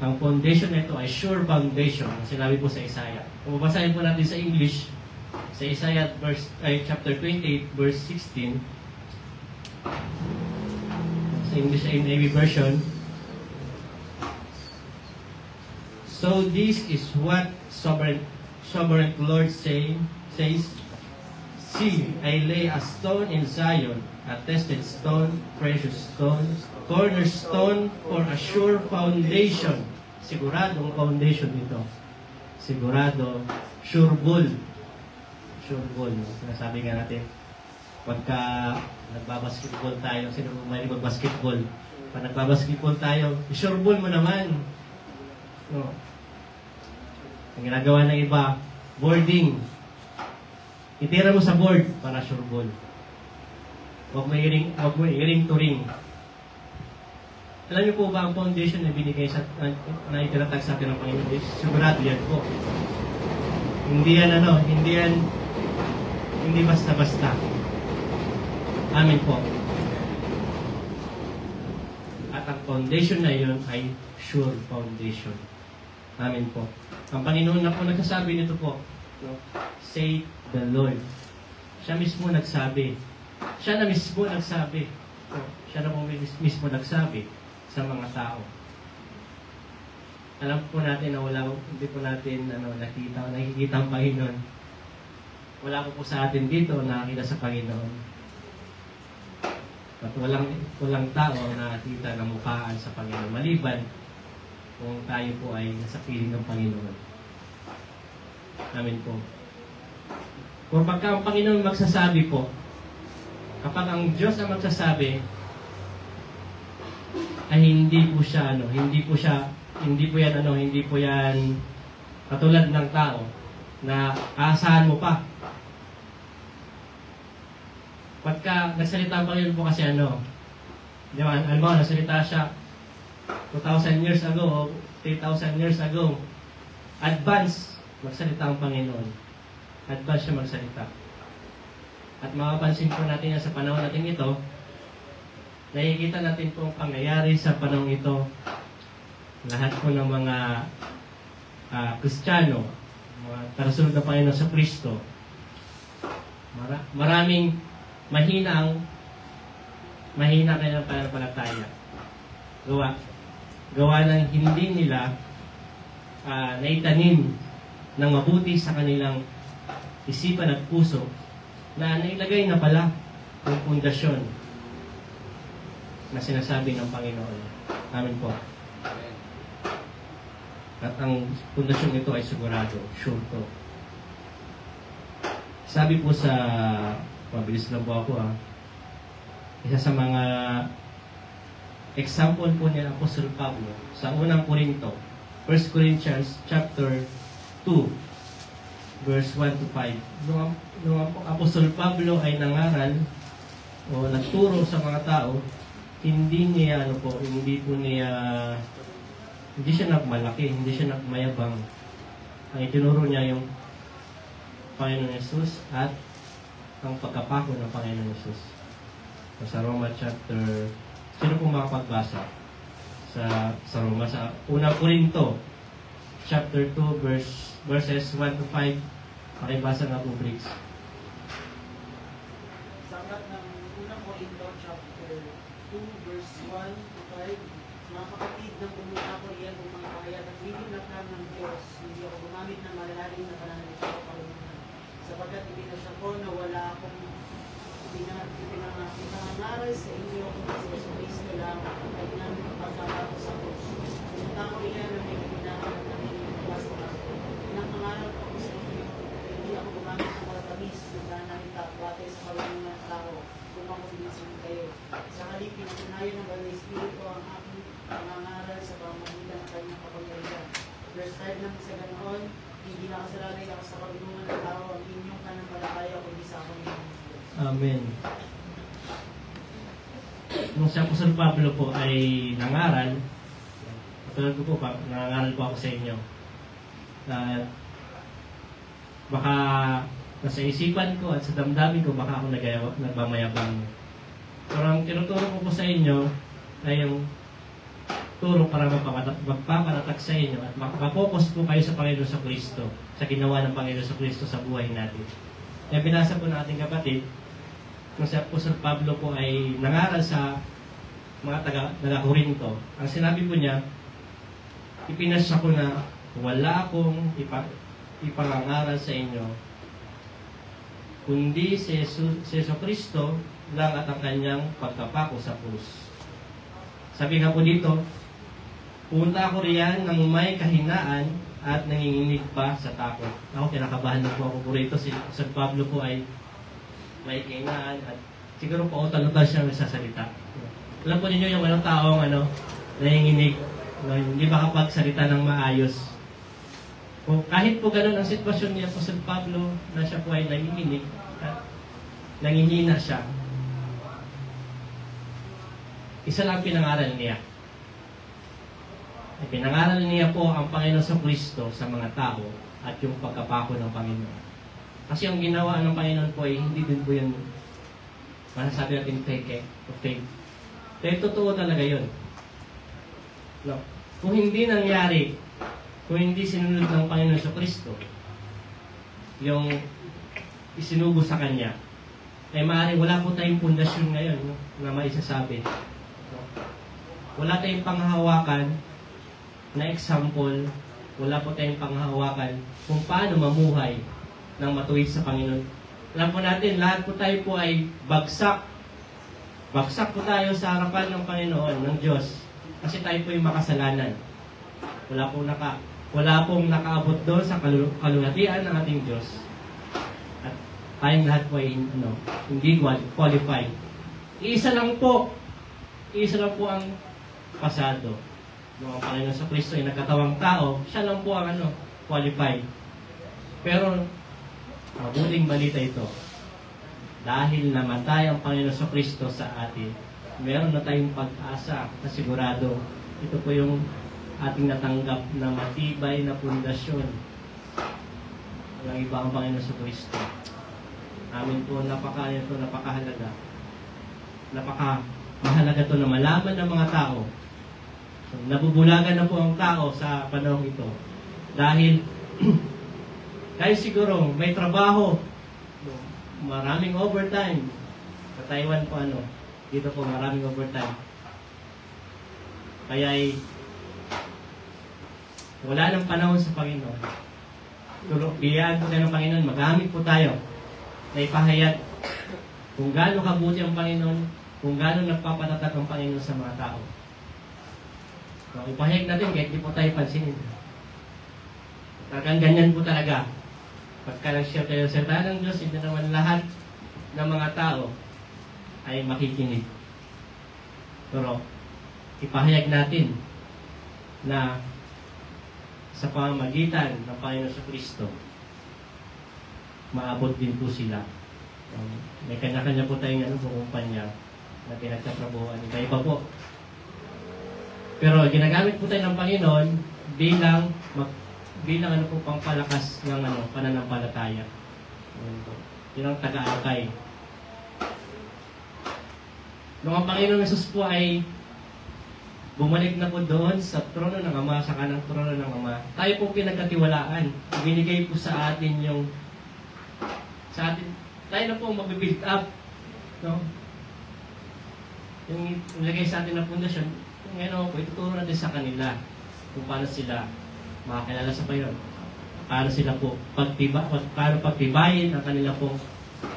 Ang foundation nito ay sure foundation. Sinabi po sa Isaiah. Kung babasahin po natin sa English, sa Isaiah chapter 28, verse 16, sa English NIV version, so this is what sovereign Lord says, see, I lay a stone in Zion, a tested stone, precious stone, cornerstone for a sure foundation. Siguradong foundation nito. Sigurado, sure bull. Sure bull. Sinasabi nga natin, pagka nagbabasketball tayo, sino may magbasketball? Pag nagbabasketball tayo, sure bull mo naman. No. Ang ginagawa ng iba, boarding. Itira mo sa board para sure ball. Huwag mo i-ring to ring. Alam niyo po ba ang foundation na binigay na itilatag sa atin ng Panginoon? Sigurado yan po. Hindi basta-basta. Amen po. At ang foundation na yun ay sure foundation. Amen po. Ang Panginoon na po nagsasabi nito po, say the Lord. Siya mismo nagsabi. Siya na mismo nagsabi. Siya na po mismo nagsabi sa mga tao. Alam po natin na hindi po natin nakikita ang Panginoon. Wala po sa atin dito nakakita sa Panginoon. At walang tao na nakita na mukhaan sa Panginoon. Maliban kung tayo po ay nasa piling ng Panginoon. Amen po. Kung pagka ang Panginoon magsasabi po, kapag ang Diyos ang magsasabi, ay hindi po siya hindi po yan katulad ng tao na aasahan mo pa. Pagka nagsalita ang Panginoon po kasi di ba, alam mo, nagsalita siya 2,000 years ago o 3,000 years ago. Advance magsalita ang Panginoon. Advance siya magsalita. At mapapansin po natin yan sa panahon natin ito, nakikita natin po ang pangyayari sa panahon ito. Lahat po ng mga Kristiyano, mga tarasunod na Panginoon sa Kristo, maraming mahina kanilang pananampalataya. Gawa ng hindi nila naitanim ng mabuti sa kanilang isipan at puso na nailagay na pala yung pundasyon na sinasabi ng Panginoon. Amen po. At ang pundasyon ito ay sigurado, sure to. Sabi po sa, mabilis lang po ako isa sa mga example po ni Apostol Pablo sa unang Korinto, 1 Corinthians chapter 2, verse 1 to 5. Nung Apostol Pablo ay nangaral o nagturo sa mga tao, hindi siya nagmalaki, hindi siya nagmayabang. Ang itinuro niya yung Panginoon Yesus at ang pagkapako ng Panginoon Yesus. Sa Roma chapter, sino pong makapagbasa sa Roma, sa unang Korinto chapter 2 verses 1 to 5, pakibasa nga po, Briggs. Sabat ng unang Korinto chapter 2 verse 1 to 5, mga kapatid, nang pumunta ko iyan kung mga kahayat at binilakang ng Diyos, hindi ako gumamit ng malalalim na pananalita o kalumunan, sapagkat ibinasya ko na wala akong ipinangaral sa inyo kung si Jesucristo lang ang kanyang pagkakato sa krus. Pumunta ko iyan na may pinangaral na basta. Pinangaral ko sa inyo, hindi ako gumamit ng malatamis na pananalita batay sa kalumunan ng tao, kung ako sinisin kayo. Sa halip, pinatunayan ng Banal Espiritu ang aking pangangaral sa pamamagitan ng kanyang kapangyarihan. Verse 5 ng sa ganoon, hindi nakasalalay ako sa kabinungan ng tao ang inyong pananampalataya kundi sa akin ng Diyos. Amen. Nung si Apostol Pablo po ay nangaral, tulad ko po, nangaral po ako sa inyo. Baka nasa isipan ko at sa damdamin ko, baka ako nagmamayabang. Pero ang tinuturo ko po sa inyo ay yung turo para magpapatatag sa inyo at makapokus po kayo sa Panginoon sa Kristo, sa ginawa ng Panginoon sa Kristo sa buhay natin. Kaya binasa po ng ating kapatid, kung si Apostol Pablo po ay nangaral sa mga taga-Korinto, ang sinabi po niya, ipinasya ko na wala akong ipangangaral sa inyo, kundi si Jesucristo lang at ang kanyang pagkapako sa krus. Sabi nga po dito, pumunta ako riyan nang may kahinaan at nanginginig pa sa takot. Ako, kinakabahan na po ako po rito. Si San Pablo po ay may kahinaan at siguro po utal-utal siya nagsasalita. Alam po ninyo yung taong nanginginig, hindi makapagsalita ng maayos. Kung kahit po ganun ang sitwasyon niya po San Pablo na siya po ay nanginginig at nangihina siya, isa lang pinangaral niya. Pinangaral niya po ang Panginoon sa Kristo sa mga tao at yung pagkapako ng Panginoon. Kasi ang ginawa ng Panginoon po ay hindi din po yun masasabi natin fake o fake. Kaya totoo talaga yun. No. Kung hindi nangyari, kung hindi sinunod ng Panginoon sa Kristo yung isinugo sa Kanya, ay maaaring wala po tayong pundasyon ngayon na maisasabi. Wala tayong panghahawakan na example, wala po tayong panghahawakan kung paano mamuhay ng matuwid sa Panginoon. Alam po natin, lahat po tayo po ay bagsak. Bagsak po tayo sa harapan ng Panginoon, ng Diyos. Kasi tayo po yung makasalanan. Wala pong nakaabot doon sa kalulatian ng ating Diyos. At tayong lahat po ay hindi qualified. Iisa lang po ang pasado. Nung ang Panginoon sa Kristo ay nagkatawang tao, siya lang po ang qualified. Pero, mabuting balita ito. Dahil namatay ang Panginoon sa Kristo sa atin, meron na tayong pag-asa na sigurado. Ito po yung ating natanggap na matibay na pundasyon. Walang iba ang Panginoon sa Kristo. Amin po, napakahalaga. Napaka-mahalaga ito na malaman ng mga tao. Nabubulagan na po ang tao sa panahon ito. Dahil, kahit siguro may trabaho, maraming overtime. Sa Taiwan po dito po maraming overtime. Kaya wala nang panahon sa Panginoon. Biyayaan po tayo ng Panginoon, magamit po tayo na ipahayag kung gaano kabuti ang Panginoon, kung gaano nagpapatatag ang Panginoon sa mga tao. So, ipahayag natin kahit di po tayo pansinin. Talagang ganyan po talaga. Pagka nag-share tayo sa salita ng Diyos, hindi naman lahat ng mga tao ay makikinig. Pero, ipahayag natin na sa pamamagitan ng Panginoon sa Kristo, maabot din po sila. May kanya-kanya po tayong kumpanya na pinagtatrabuhan. Iba po. Pero ginagamit po tayo ng Panginoon bilang po pangpalakas ng pananampalataya. Yun ang taga-akay. Nung ang Panginoon Jesus po ay bumalik na po doon sa trono ng Ama, sa kanang trono ng Ama, tayo po pinagkatiwalaan. Binigay po sa atin tayo na po mag-build up. No? Yung nilagay sa atin na pundasyon, ngayon po, ituturo natin sa kanila kung paano sila makakilala sa Panginoon. Paano sila po paano pagtibayin ang kanila pong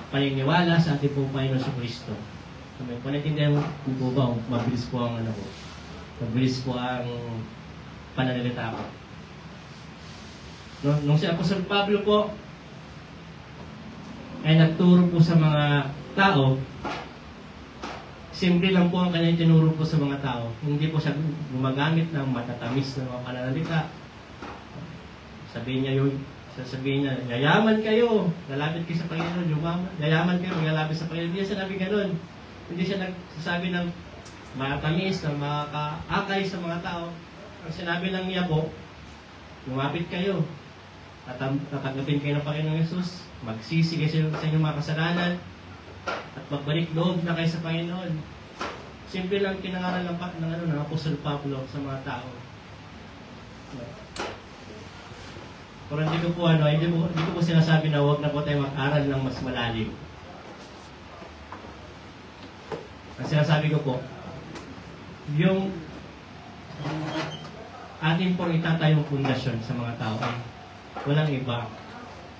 paniniwala sa ating pong Panginoon sa Kristo. Kung naintindihan mo po ba, mabilis po ang mabilis po ang pananalita ko. Nung si Apostol Pablo po ay nagturo po sa mga tao, simple lang po ang kanyang tinuro po sa mga tao. Hindi po siya gumagamit ng matatamis na mga pananalita. Sasabihin niya, yayaman kayo, lalapit kayo sa Panginoon, yayaman kayo, lalapit sa Panginoon. Hindi siya sinabi ganun. Hindi siya nagsasabi ng matamis, ng makakaakay sa mga tao. Ang sinabi lang niya po, lumapit kayo, tatanggapin kayo ng Panginoong Yesus, magsisi kayo sa inyong mga kasalanan, at magbalik loob na kayo sa Panginoon. Simple lang pinangaral ng Apostol Pablo sa mga tao. Pero hindi ko po sinasabi na huwag na po tayo mag-aral ng mas malalim. Ang sinasabi ko po, yung atin po itatayong pundasyon sa mga tao ay walang iba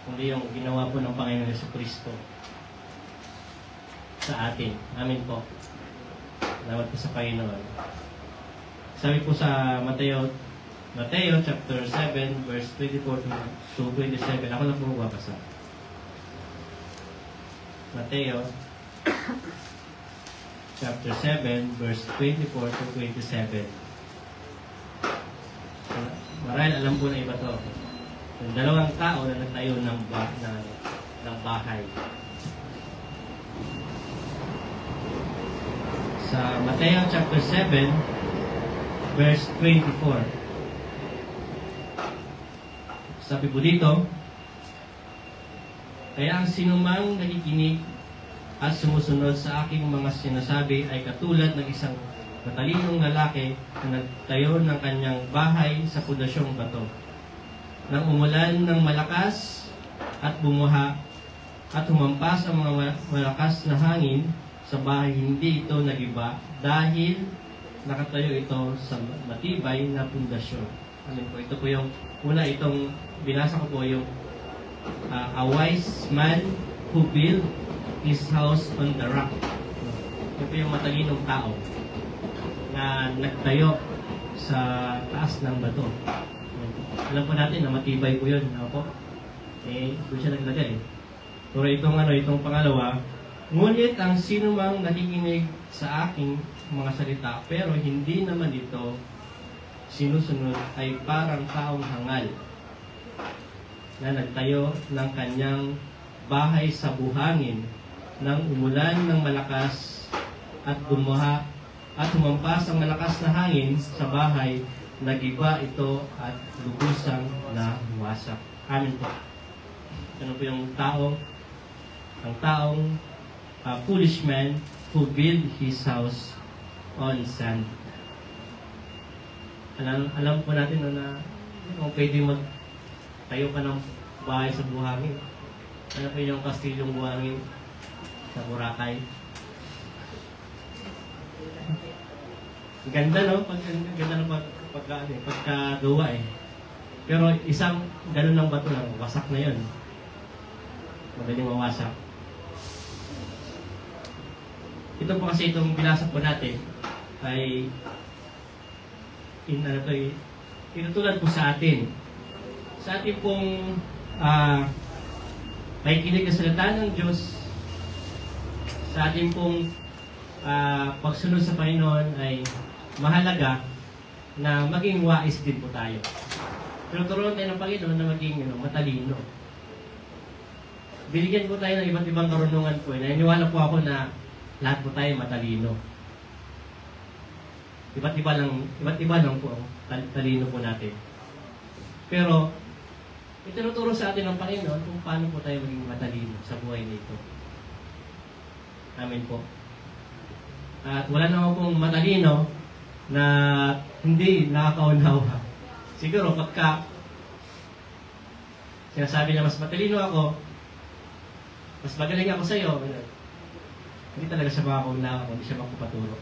kundi yung ginawa po ng Panginoon Jesucristo sa atin. Amin po. Salamat po sa Panginoon. Sabi po sa Mateo chapter 7 verse 24 to 27. Ako na po magbabasa. Mateo chapter 7 verse 24 to 27. Marahil alam po na iba to. Yung dalawang tao na nagtayo ng bahay. Sa Mateo chapter 7 verse 24. Sabi po dito, kaya ang sinumang nakikinig at sumusunod sa aking mga sinasabi ay katulad ng isang matalinong lalaki na nagtayo ng kanyang bahay sa pundasyong bato. Nang umulan ng malakas at bumuha at humampas ang mga malakas na hangin sa bahay, hindi ito nagiba dahil nakatayo ito sa matibay na pundasyon. Amin po, ito po yung una, itong binasa ko po yung a wise man who built his house on the rock. Ito po yung matalinong tao na nagtayo sa taas ng bato. Alam po natin na matibay po yun. Ano po? Doon siya naglagay. Pero itong pangalawa, ngunit ang sinumang nakikinig sa aking mga salita, pero hindi naman ito sinusunod ay parang taong hangal na nagtayo ng kanyang bahay sa buhangin nang umulan ng malakas at humampas ang malakas na hangin sa bahay, nagiba ito at lubusang nawasak. Amin po. Ano po yung taong foolish man who built his house on sand. Alam po natin na kung pwede magtayo ka ng bahay sa buhangin. Ano po yung kastilyong buhangin sa Boracay? Ganda, no? Ganda ng pagkagawa eh. Pero isang ganun ng bato lang, wasak na yun. Madaling mawasak. Ito po kasi itong binasa po natin ay tinutulad po sa atin. Sa atin pong may kinig na salita ng Diyos, sa atin pong pagsunod sa Panginoon ay mahalaga na maging wais din po tayo. Tinuturuan tayo ng Panginoon na maging matalino. Binigyan po tayo ng iba't ibang karunungan po. Naniniwala po ako na lahat po tayo matalino. Iba't iba lang po ang talino po natin. Pero itinuturo sa atin ng Panginoon kung paano po tayo maging matalino sa buhay nito. Amen po. At wala naman pong matalino na hindi nakakaunawa. Siguro pagka sinasabi na mas matalino ako, mas magaling ako sa iyo, hindi talaga siya makakaunawa, hindi siya makapaturo.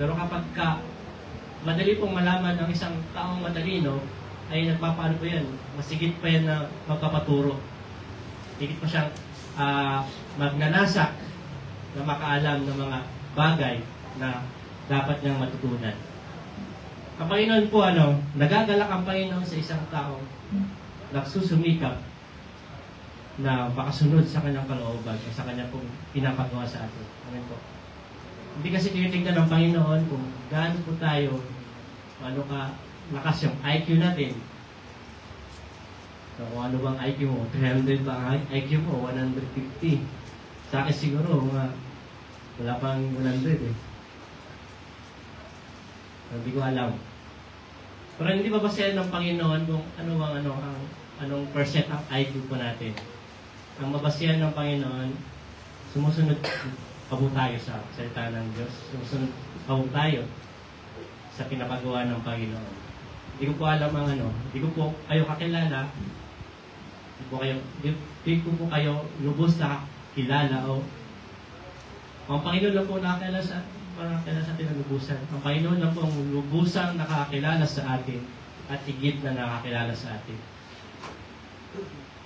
Pero kapag madali pong malaman ng isang taong matalino, ay nagpapaano po yan, masigit pa yan na magpapaturo. Higit pa siyang magnanasa na makaalam ng mga bagay na dapat niyang matutunan. Ang Panginoon po, nagagalak ang Panginoon sa isang tao nagsusumikap na makasunod sa kanyang kalooban o sa kanyang pong pinapagawa sa atin. Amen po. Hindi kasi tinitignan ng Panginoon kung gaano po tayo, lakas yung IQ natin. So, kung ano bang IQ mo? 300 ba ang IQ mo? 150. Sa akin siguro, wala pang 100 eh. Hindi ko alam. Pero hindi ba basehan ng Panginoon kung anong percent ang IQ po natin? Ang mabasehan ng Panginoon, sumusunod pa po tayo sa salita ng Diyos. Sumusunod pa po tayo sa pinapagawa ng Panginoon. Hindi ko po alam hindi ko po kayo kakilala, hindi ko po kayo lubos na kilala o ang Panginoon lang po nakakilala sa atin ang lubusan. Ang Panginoon lang po ang lubusang nakakilala sa atin at higit na nakakilala sa atin.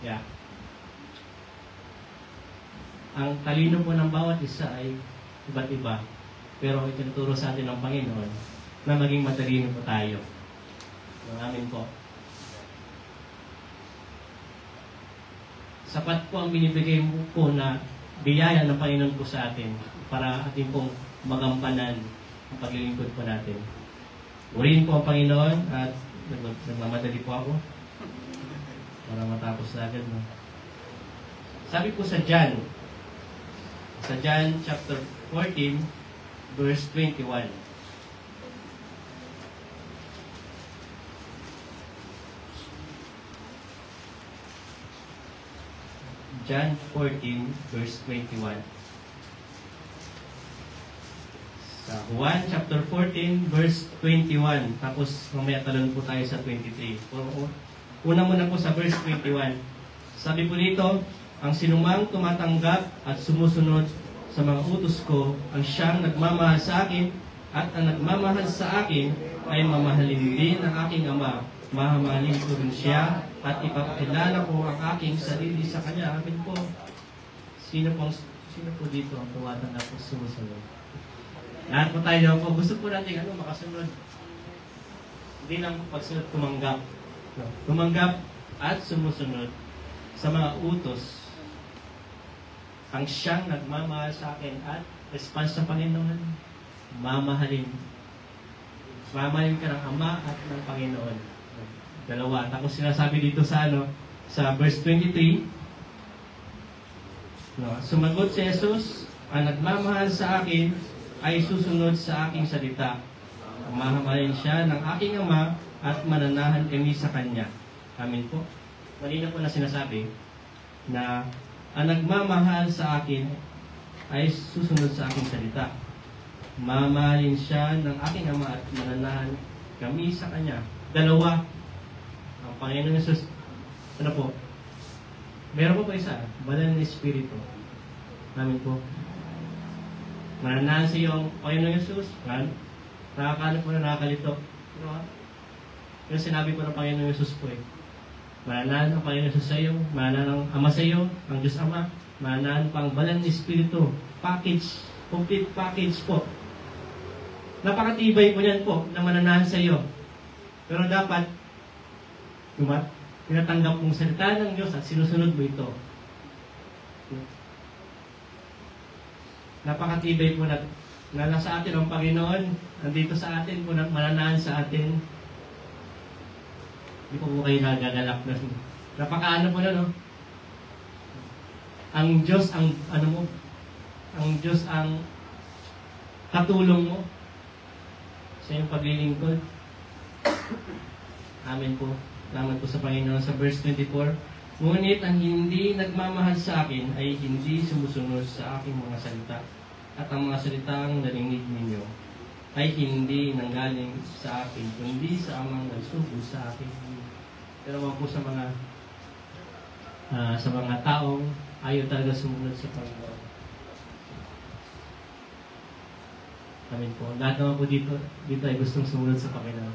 Yeah. Ang talino po ng bawat isa ay iba't iba. Pero itinuturo sa atin ng Panginoon na maging matalino po tayo. Amin po. Sapat po ang binibigay po na biyaya ng Panginoon po sa atin para atin pong magampanan ang paglilingkod po natin. Uriin po ang Panginoon at nagmamadali po ako para matapos na agad. Sabi po sa John chapter 14 verse 21. John 14 verse 21. Sa Juan chapter 14 verse 21. Tapos mamaya talon po tayo sa 23. Una muna po sa verse 21. Sabi po dito, ang sinumang tumatanggap at sumusunod sa mga utos ko, ang siyang nagmamahal sa akin, at ang nagmamahal sa akin ay mamahalin din ng aking Ama. Mamahalin ko rin siya at ipapakilala ko ang aking sarili sa kanya. Amin po. Sino po dito ang tumatanggap at sumusunod? Lahat po tayo po. Gusto po natin makasunod. Hindi lang pagsunod tumanggap. Tumanggap at sumusunod sa mga utos. Ang siyang nagmamahal sa akin at response sa Panginoon, mamahalin Mamahalin ka ng Ama at ng Panginoon. Dalawa. Tapos sinasabi dito sa sa verse 23, sumagot si Jesus, ang nagmamahal sa akin ay susunod sa aking salita. Mamahalin siya ng aking Ama at mananahan kami sa Kanya. Amin po. Malinaw po na sinasabi na ang nagmamahal sa akin ay susunod sa aking salita. Mamahalin siya ng aking Ama at mananahan kami sa Kanya. Dalawa. Ang Panginoon Jesus, ano po? Meron po isa, Banal na Espiritu. Amin po. Mananahan sa iyo ang Panginoon Jesus. Nakakano po na nakakalito. Yung sinabi po ng Panginoon Jesus po mananahan ang Panginoon Jesus sa iyo, mananahan ang Ama sa iyo, ang Diyos Ama, mananahan pa ang Banal na Espiritu. Package, complete package po. Napakatibay po yan po na mananahan sa iyo. Pero dapat, tinatanggap mong salita ng Diyos at sinusunod mo ito. Napakatibay po na nasa atin ang Panginoon, nandito sa atin po, mananahan sa atin. Hindi po kayo nagagalak na. Napakaano po na, no? Ang Diyos, ang Diyos ang katulong mo sa iyong paglilingkod. Amen po. Salamat po sa Panginoon. Sa verse 24, ngunit ang hindi nagmamahal sa akin ay hindi sumusunod sa aking mga salita. At ang mga salitang narinig ninyo ay hindi nanggaling sa akin, kundi sa amang nagsugo sa akin. Pero wag po sa mga taong ayaw talaga sumunod sa Panginoon. Amen po. Lahat naman po dito ay gustong sumunod sa Panginoon.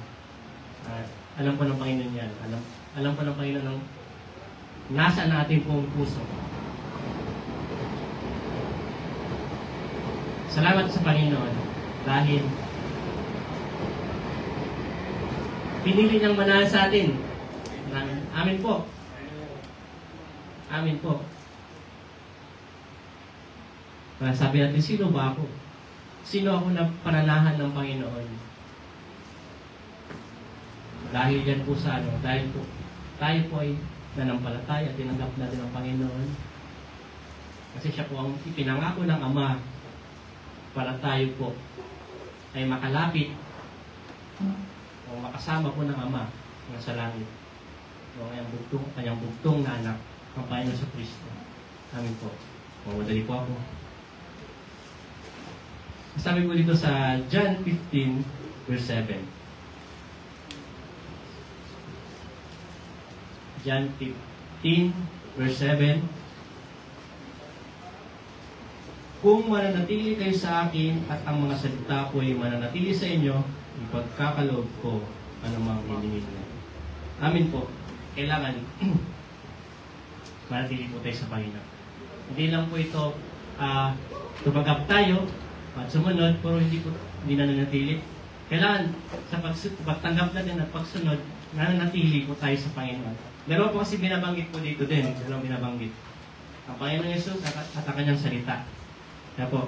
Alam po ng Panginoon yan. Alam po ng Panginoon ng nasa natin pong puso. Salamat sa Panginoon dahil pinili niyang manahan sa atin. Amen po. Amen po. Sabi natin, sino ba ako? Sino ako na pananahan ng Panginoon? Dahil yan po sa dahil po tayo po ay nanampalataya, tinanggap natin ang Panginoon. Kasi siya po ang ipinangako ng Ama para tayo po ay makalapit o makasama po ng Ama na sa langit. O kanyang bugtong na anak, ang Panginoon sa Kristo. Amin po. Mamadali po ako. Sabi po dito sa John 15, verse 7. John 15, verse 7. Kung mananatili kayo sa akin at ang mga salita ko ay mananatili sa inyo, ipagkakaloob ko anumang hiningin niyo. Amin po. Kailangan manatili po tayo sa Panginoon. Hindi lang po ito tumagap tayo at sumunod, pero hindi nananatili. Kailangan sa pagtanggap natin at pagsunod, nananatili po tayo sa Panginoon. Dalawa po kasi binabanggit po dito din. Dalawang binabanggit. Ang Panginoon Yesus at ang kanyang salita. Kaya po,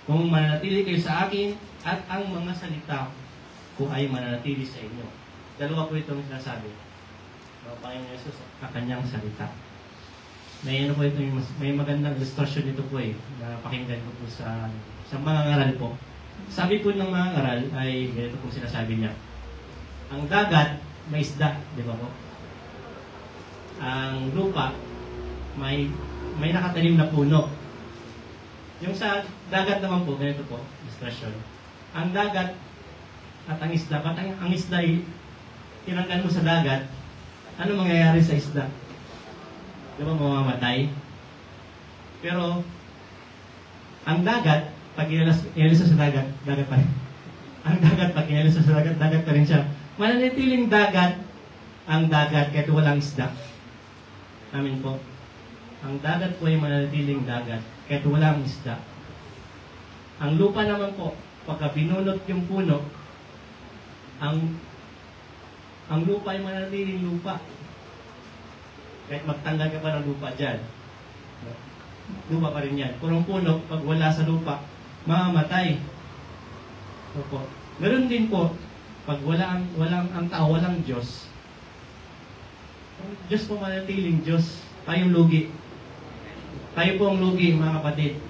kung mananatili kayo sa akin at ang mga salita ko ay mananatili sa inyo. Dalawa po itong sinasabi. Ang Panginoon Yesus at kanyang salita. May ano po ito, may magandang illustration dito po na pakinggan ko po sa mga ngaral po. Sabi po ng mga ngaral ay ganito po sinasabi niya. Ang dagat may isda, di ba po? Ang lupa may nakatanim na puno. Yung sa dagat naman po, ganito po, illustration. Ang dagat at ang isda, ba't ang isda ay tinanggal mo sa dagat, ano mangyayari sa isda? Di ba mamamatay? Pero, ang dagat, pag inalis sa dagat, dagat pa rin. Ang dagat, pag inalis sa dagat, dagat pa rin siya. Mananatiling dagat, ang dagat, kahit walang isda. Amin po. Ang dagat po ay mananatiling dagat, kahit walang isda. Ang lupa naman po, pagka binunot yung puno, ang lupa ay mananatiling lupa. Kahit magtanggal ka pa ng lupa dyan. Lupa pa rin yan. Kung ang puno, pag wala sa lupa, mamamatay. Opo. Meron din po, pag walang ang tao, walang Diyos, ang Diyos po manatiling Diyos, tayong lugi. Tayo po ang lugi, mga kapatid,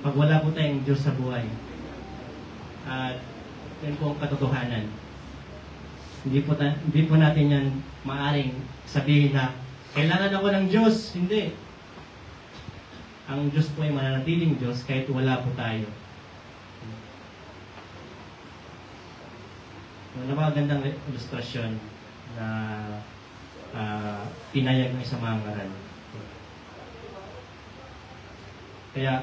pag wala po tayong Diyos sa buhay. At yan po ang katotohanan. Hindi po natin yan maaring sabihin na kailangan ako ng Diyos. Hindi. Ang Diyos po ay mananatiling Diyos kahit wala po tayo. Napakagandang ilustrasyon na pinayag ng isang mga ngaral. Kaya,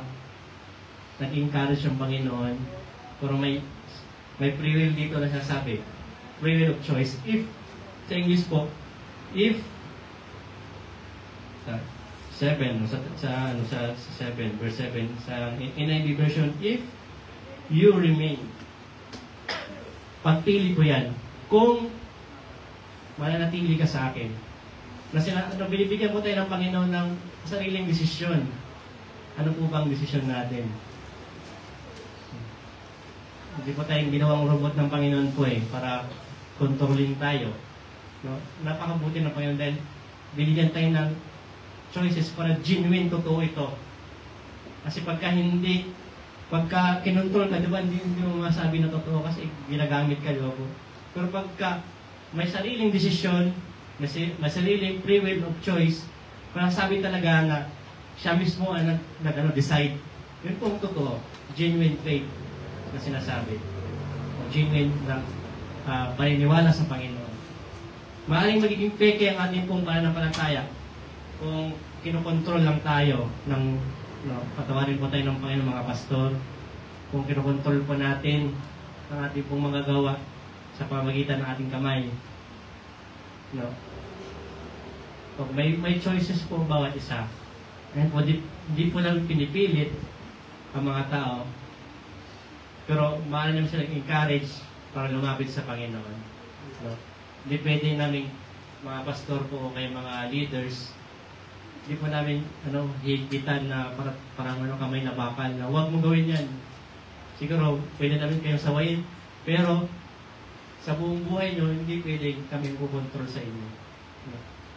nag-encourage yung Panginoon, pero may free will dito na sinasabi. Free will of choice. If, sa English po, if, sa 7, sa 7, verse 7, sa NIV version, if you remain, pagpili ko yan, kung mananatili ka sa akin, na binibigyan mo tayo ng Panginoon ng sariling desisyon. Ano po bang desisyon natin? Hindi po tayong ginawang robot ng Panginoon po para kontrolin tayo. No? Napakabuti ng Panginoon dahil binigyan tayo ng choices para genuine, totoo ito. Kasi pagka kinontrol ka, di ba, hindi mo masabi na totoo kasi ginagamit ka, di ba po? Pero pagka may sariling desisyon, may sariling free will of choice, para sabi talaga na siya mismo ang nag-decide. Yun po ang totoo. Genuine faith na sinasabi. O genuine na paniniwala sa Panginoon. Maaaring magiging fake ang ating pong pananampalataya kung kinokontrol lang tayo ng patawarin po tayo ng Panginoon mga pastor, kung kinokontrol po natin ang ating pong mga gawa sa pamagitan ng ating kamay. No? So, may choices po bawat isa. And po, di po lang pinipilit ang mga tao, pero maaari naman silang encourage para lumapit sa Panginoon. No? Hindi pwede namin mga pastor po o kaya mga leaders, hindi po namin higpitan na parang kamay na bakal na huwag mo gawin yan. Siguro pwede namin kayong sawayin, pero sa buong buhay nyo, hindi pwede kami pukontrol sa inyo.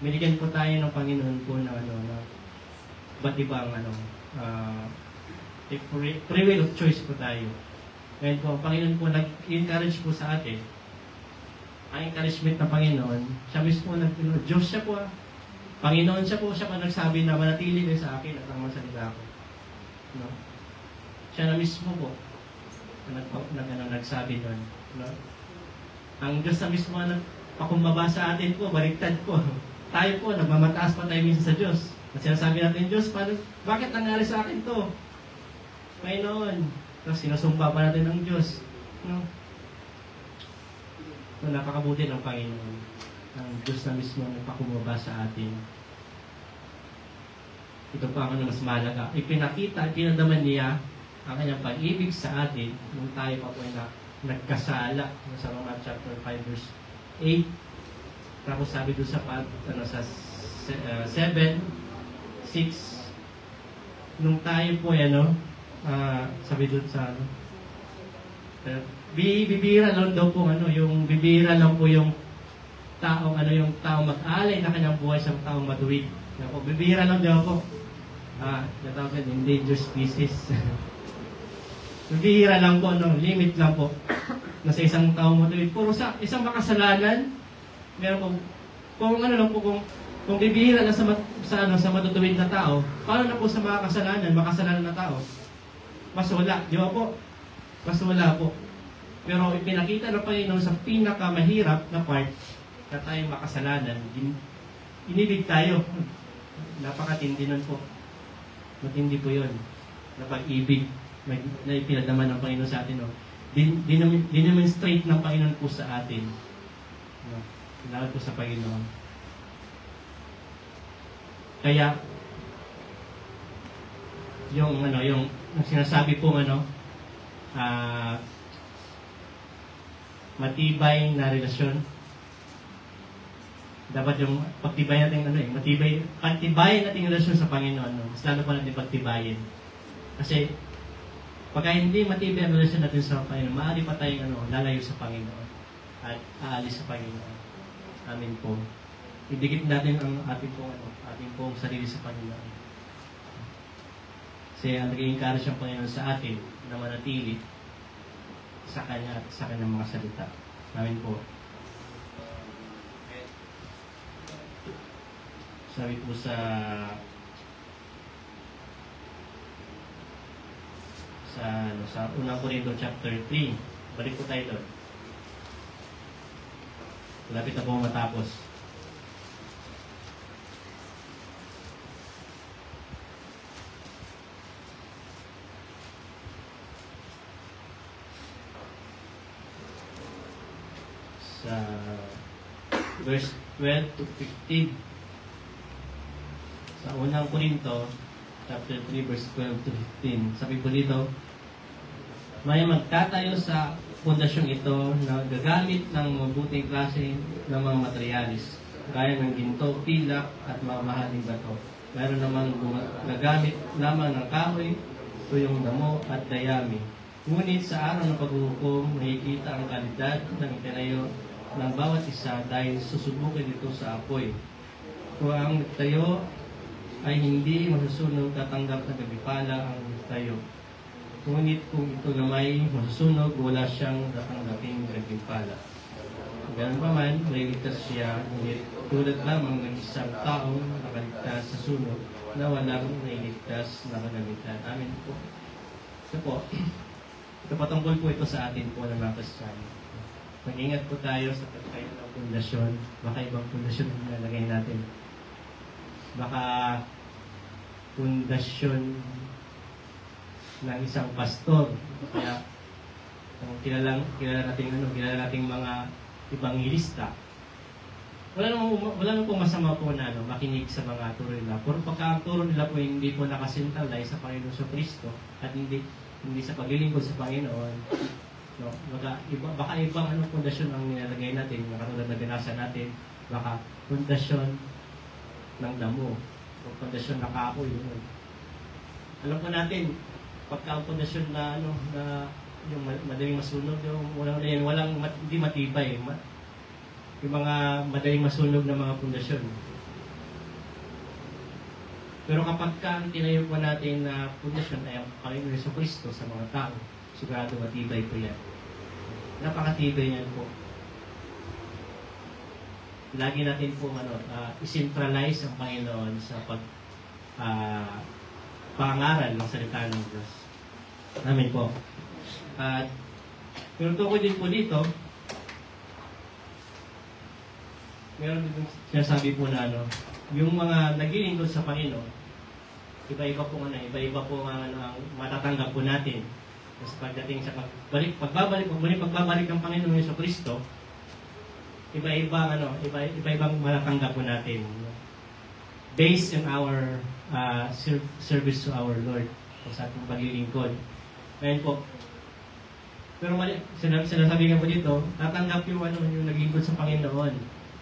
Binigyan po tayo ng Panginoon po na na ba't ibang free will of choice po tayo. Ngayon po, ang Panginoon po nag-encourage po sa atin. Ang encouragement ng Panginoon, siya mismo Diyos siya po. Panginoon siya po pa nagsabi na manatili kayo sa akin at ang masalita ko. No? Siya na mismo po nagsabi nun. No? Ang Diyos na mismo pakumbaba sa atin po, baliktad po. Tayo po, nagmamataas pa tayo minsan sa Diyos. At sinasabi natin, Diyos, bakit nangyari sa akin to? Panginoon. Tapos sinasumba pa natin ng Diyos. No? So, napakabuti ng Panginoon. Ang Diyos na mismo nagpakumaba sa atin. Ito pa ang mas mahalaga. Ipinakita, pinadaman niya ang kanyang pag-ibig sa atin nung tayo pa po nagkasala sa Romans chapter 5 verse 8. Tapos sabi doon sa 7, 6, nung tayo po sabi doon sa bibira lang daw po yung bibira lang po yung taong yung taong mag-alay na kanyang buhay sa taong matuwid. Bibira lang daw po. Natawag na endangered species. Bibira lang po, limit lang po na sa isang taong matuwid. Puro sa isang makasalanan, meron po, kung bibihira na sa matutuwid na tao, paano na po sa makasalanan na tao? Mas wala, di ba po? Mas wala po. Pero ipinakita ng Panginoon sa pinakamahirap na part na tayong makasalanan, inibig tayo. Napakatindi nun po. Matindi po yun. Na pag-ibig na ipinadaman ng Panginoon sa atin. Dinemonstrate ng Panginoon po sa atin. Pinawad po sa Panginoon. Kaya, yung sinasabi po matibay na relasyon. Dapat yung pagtibayan natin, pagtibayan natin yung relasyon sa Panginoon. Mas lalo pa natin pagtibayin. Kasi, Pagka hindi matibay ang relasyon natin sa Panginoon, maaari pa tayong lalayo sa Panginoon at aalis sa Panginoon. Amin po. Idikit natin ang ating pong sarili sa Panginoon. Kasi ang nag-i-encourage ang Panginoon sa atin na manatili sa Kanya at sa Kanyang mga salita. Amin po. Sabi po sa unang Korinto chapter 3. Balik po tayo doon. Malapit na po matapos. Sa verse 12 to 15. Sa unang Korinto chapter 3 verse 12 to 15. Sabi po dito, may magtatayo sa pundasyong ito na gagamit ng mabuting klase ng mga materialis, gaya ng ginto, pilak, at mga mahaling bato. Mayroon namang gagamit lamang ng kahoy, tuyong damo, at dayami. Ngunit sa araw ng paghuhukom, makikita ang kalidad ng itinayo ng bawat isa dahil susubukin ito sa apoy. Kung ang tayo ay hindi masusunog, tatanggap na gabipala ang tayo. Ngunit kung ito na may masusunog, wala siyang tatanggaping gabipala. Ganun pa man, maliligtas siya, ngunit tulad lamang ng isang taong nakaligtas sa sunog na walang nailigtas na kagamitan. Amin po. Ito po. Ito patungkol po ito sa atin po ng mga Kristiyano. Mag-ingat po tayo sa pagkain ng pundasyon. Baka ibang pundasyon ang nalagay natin. Baka pundasyon ng isang pastor. Kaya kilala nating mga ibanghilista. Wala namang pong masama po na makinig sa mga turo nila. Pero pagka ang turo nila po hindi po nakasintalay sa Panginoon sa Kristo at hindi sa paglilingkod sa Panginoon, baka ibang pundasyon ang nilalagay natin, katulad na binasa natin, baka pundasyon ng damo o pundasyon na kahoy. Alam po natin, pagka ang pundasyon na yung madaling masunog, hindi matibay. Yung mga madaling masunog na mga pundasyon. Pero kapag ang tinayo po natin na pundasyon ay ang Panginoon Hesus Kristo sa mga tao, sigurado matibay po yan. Napakatibay yan po. Lagi natin po isentralize ang Panginoon sa pangaral ng salita ng Diyos. Amen po. At pero tungkol din po dito, meron din sinasabi po na yung mga naglilingkod sa Panginoon, iba-iba po ang matatanggap po natin. Kasi pagdating sa pagbabalik ng Panginoon Hesus Kristo, iba-ibang matatanggap po natin. Based on our service to our Lord, o sa ating paglilingkod. Ngayon po, pero sinasabi nga po dito, tatanggap yung naglingkod sa Panginoon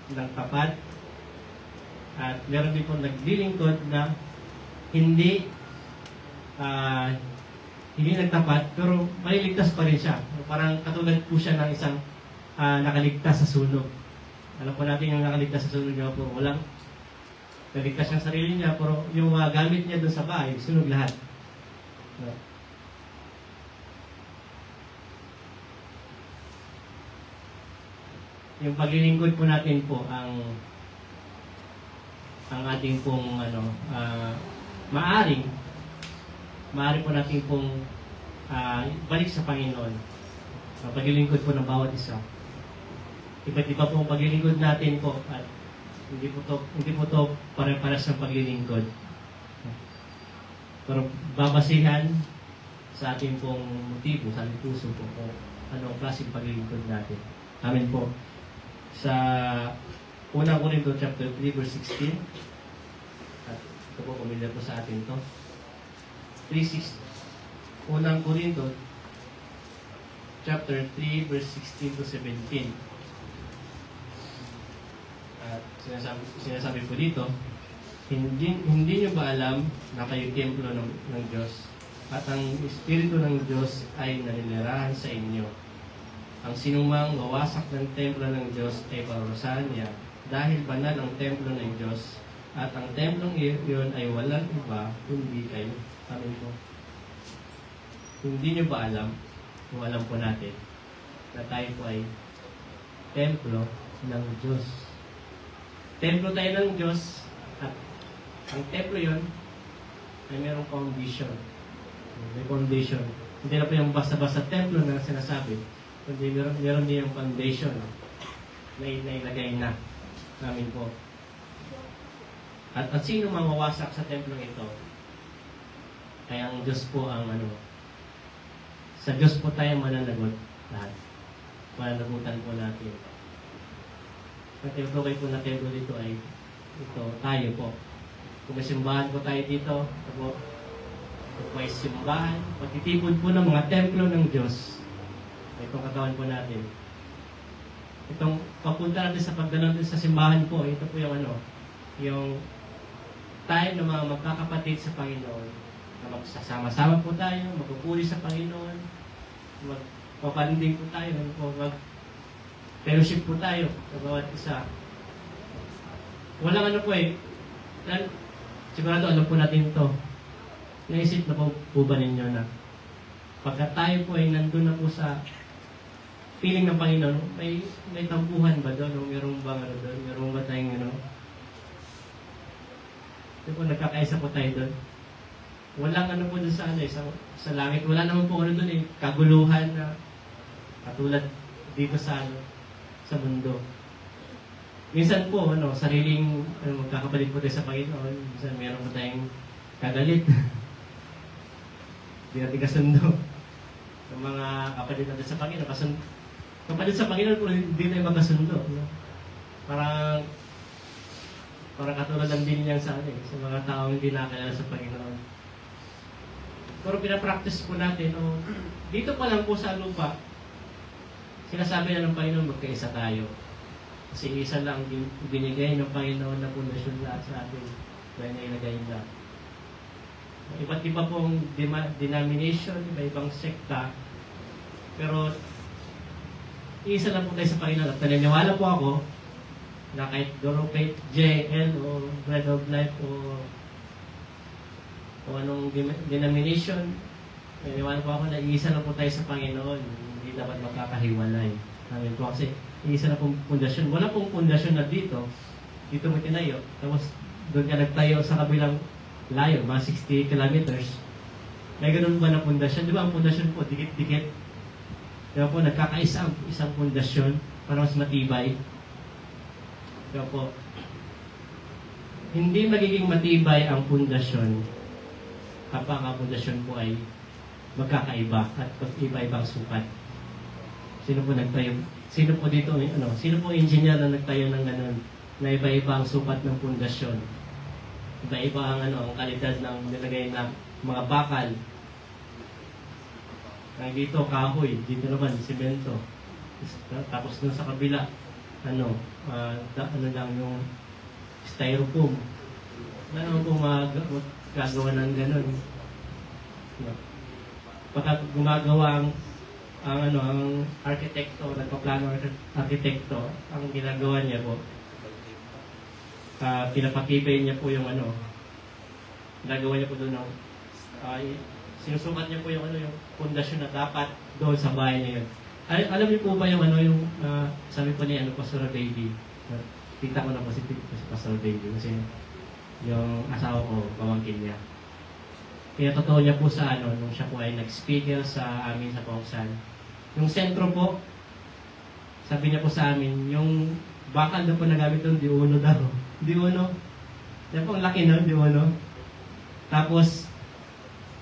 ng tapat. At meron din po naglilingkod na hindi nagtapat, pero maliligtas pa rin siya. Parang katulad po siya ng isang nakaligtas sa sunog. Alam po natin yung nakaligtas sa sunog niya po, walang naligtas yung sarili niya, pero yung gamit niya doon sa bahay, sunog lahat. Yung paglilingkod po natin po ang ating pong maaari po natin pong balik sa Panginoon. Ang paglilingkod po ng bawat isa. Iba't iba po ang paglilingkod natin po at hindi po to pare-pares ng paglilingkod. Pero babasihan sa ating pong motibo, sa ating puso po kung anong klaseng paglilingkod natin. Amen po. Sa unang Korinto chapter 3 verse 16, at ito po pamilyar po sa atin to. 3:16. Unang Korinto chapter 3 verse 16 to 17. At sinasabi po dito, hindi nyo ba alam na kayo templo ng Diyos at ang Espiritu ng Diyos ay naninirahan sa inyo. Ang sinumang wawasak ng templo ng Diyos ay parusahan niya, dahil banal ang templo ng Diyos, at ang templong iyon ay walang iba kundi kayo. Amin po. Hindi nyo ba alam, kung alam po natin, na tayo po ay templo ng Diyos. Templo tayo ng Diyos, at ang templo yun ay mayroong foundation. May foundation. Hindi na po yung basta-basta templo na sinasabi, kundi meron din yung foundation na ilagay na namin po. At sino mawawasak sa templong ito? Kaya ang Diyos po ang sa Diyos po tayo mananagot lahat. Mananagutan po natin. At yung tukoy po na templo dito ay ito, tayo po. Kung may simbahan po tayo dito, ito po, may simbahan, patitipon po ng mga templo ng Diyos. Itong katawan po natin. Itong papunta natin sa pagdalon sa simbahan po, ito po yung yung time ng mga magkakapatid sa Panginoon, na magsasama-sama po tayo, magpupuri sa Panginoon, magpapanding po tayo, mag-fellowship po tayo sa bawat isa. Walang po sigurado alam po natin ito. Naisip na po ba ninyo na pagka tayo po ay nandun na po sa feeling ng Panginoon, may tampuhan ba doon? O mayroong bang doon? Mayroong ba tayong Ito po, nagkakaisa po tayo doon. Walang po doon sa langit. Wala naman po doon kaguluhan na katulad dito sa mundo. Minsan po, sariling magkakapatid po tayo sa Panginoon. Minsan meron po tayong kagalit. Hindi natin kasundo. Yung mga kapatid natin sa Panginoon. Kapatid sa Panginoon po, hindi tayo magkasundo. Parang katulad ng din niyan sa mga taong hindi nakakilala sa Panginoon. Pero pinapractice po natin, dito pa lang po sa lupa, sinasabi na ng Panginoon, magkaisa tayo. Kasi isa lang binigay ng Panginoon na pundasyon lahat sa atin. Kaya na ilagay lahat. Iba't iba pong denomination, iba-ibang sekta. Pero, isa lang po tayo sa Panginoon. At naniniwala po ako na kahit Dorocate, JL, o Bread of Life, o anong denomination, naniniwala po ako na isa lang po tayo sa Panginoon. Hindi dapat magkakahiwalay. Namin po kasi, isa na pong pundasyon. Wala pong pundasyon na dito. Dito mo tinayo. Tapos, doon ka nagtayo sa kabilang layo, mga 60 kilometers. May ganun ba na pundasyon? Di ba ang pundasyon po, dikit-dikit? Di ba po, nagkakaisa isang pundasyon para mas matibay. Di ba po, hindi magiging matibay ang pundasyon kapag ang pundasyon po ay magkakaiba at iba-ibang sukat. Sino po nagtayo? Sino po dito, sino po engineer na nagtayo ng ganun na iba-iba ang sukat ng pundasyon? Iba-iba ang ang kalidad ng nilagay na mga bakal. Dito kahoy, dito naman semento. Tapos dun sa kabila, lang yung styrofoam. Wala naman po magagawa ng ganun. Pagka gumagawa ang arkitekto, nagpaplano ang arkitekto, ang ginagawa niya po, pinapakipay niya po yung ginagawa niya po doon sinusukat niya po yung yung pundasyon na dapat doon sa bahay niya yun. Alam niyo po ba yung sabi po ni Pastor Baby, tita ko na po si Pastor Baby kasi yung asawa ko, pamangkin niya. Kaya totoo niya po sa nung siya po ay nag-speaker sa amin sa Pongsan. Yung sentro po, sabi niya po sa amin, yung bakal na po nagamit doon, di uno daw. Di uno. Yan po, ang laki na, di uno. Tapos,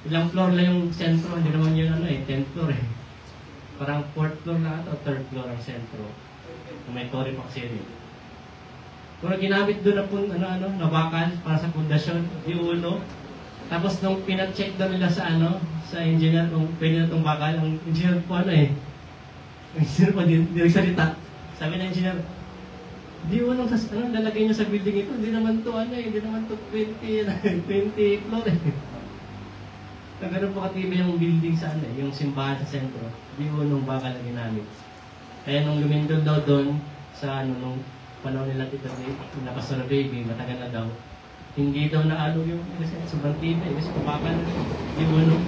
ilang floor lang yung sentro, hindi naman yun 10th floor eh. Parang 4th floor na ito, 3rd floor ang sentro. May Torre Paxeri. Pero ginamit doon na po, na bakal para sa pundasyon, di uno. Tapos nung pina-check daw nila sa sa engineer kung pwede na itong bakal, ang engineer po ang engineer po, di nagsalita. Sabi ng engineer, di unang lalagay niyo sa building ito, hindi naman to hindi naman to 20 floor eh. Na ganun po katibay yung building sa yung simbahan sa sentro. Di po nung bakal na ginamit. Kaya nung lumindol daw doon sa nung panahon nila Tito Dave, na Pastor Baby, matagal na daw, hindi daw naalo yung kasi sobrang tibay, kasi bakal na di po nung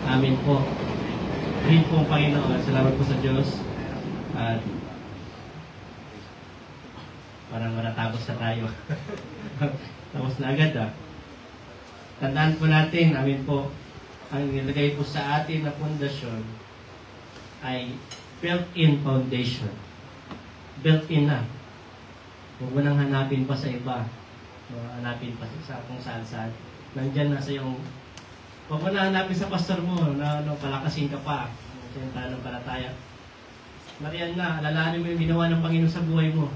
amin po. Rin po ang Panginoon. Salamat po sa Diyos. At parang matatapos na tayo. Tapos na agad Tandaan po natin, amin po, ang nilagay po sa atin na pundasyon ay built-in foundation. Built-in na. Huwag mo nang hanapin pa sa iba. Hanapin pa sa kung saan-saan. Nandyan na sa yung huwag mo na hanapin sa pastor mo na palakasin ka pa. Yung pananampalataya. Marian na, alalahanin mo yung ginawa ng Panginoon sa buhay mo.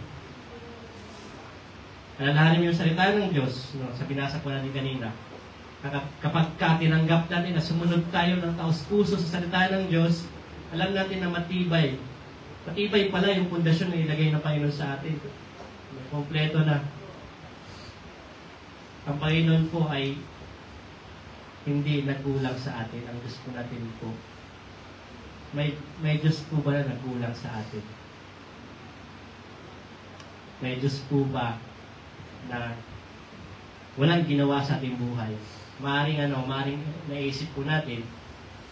Alalahanin mo yung salita ng Diyos, sa binasa po natin kanina. Kapag tinanggap natin na sumunod tayo ng taos-puso sa salita ng Diyos, alam natin na matibay. Matibay pala yung pundasyon na ilagay ng Panginoon sa atin. Kompleto na. Ang Panginoon po ay hindi nagkulang sa atin. Ang Diyos po natin po. May Diyos po ba na nagkulang sa atin? May Diyos po ba na walang ginawa sa ating buhay? Maaring naisip po natin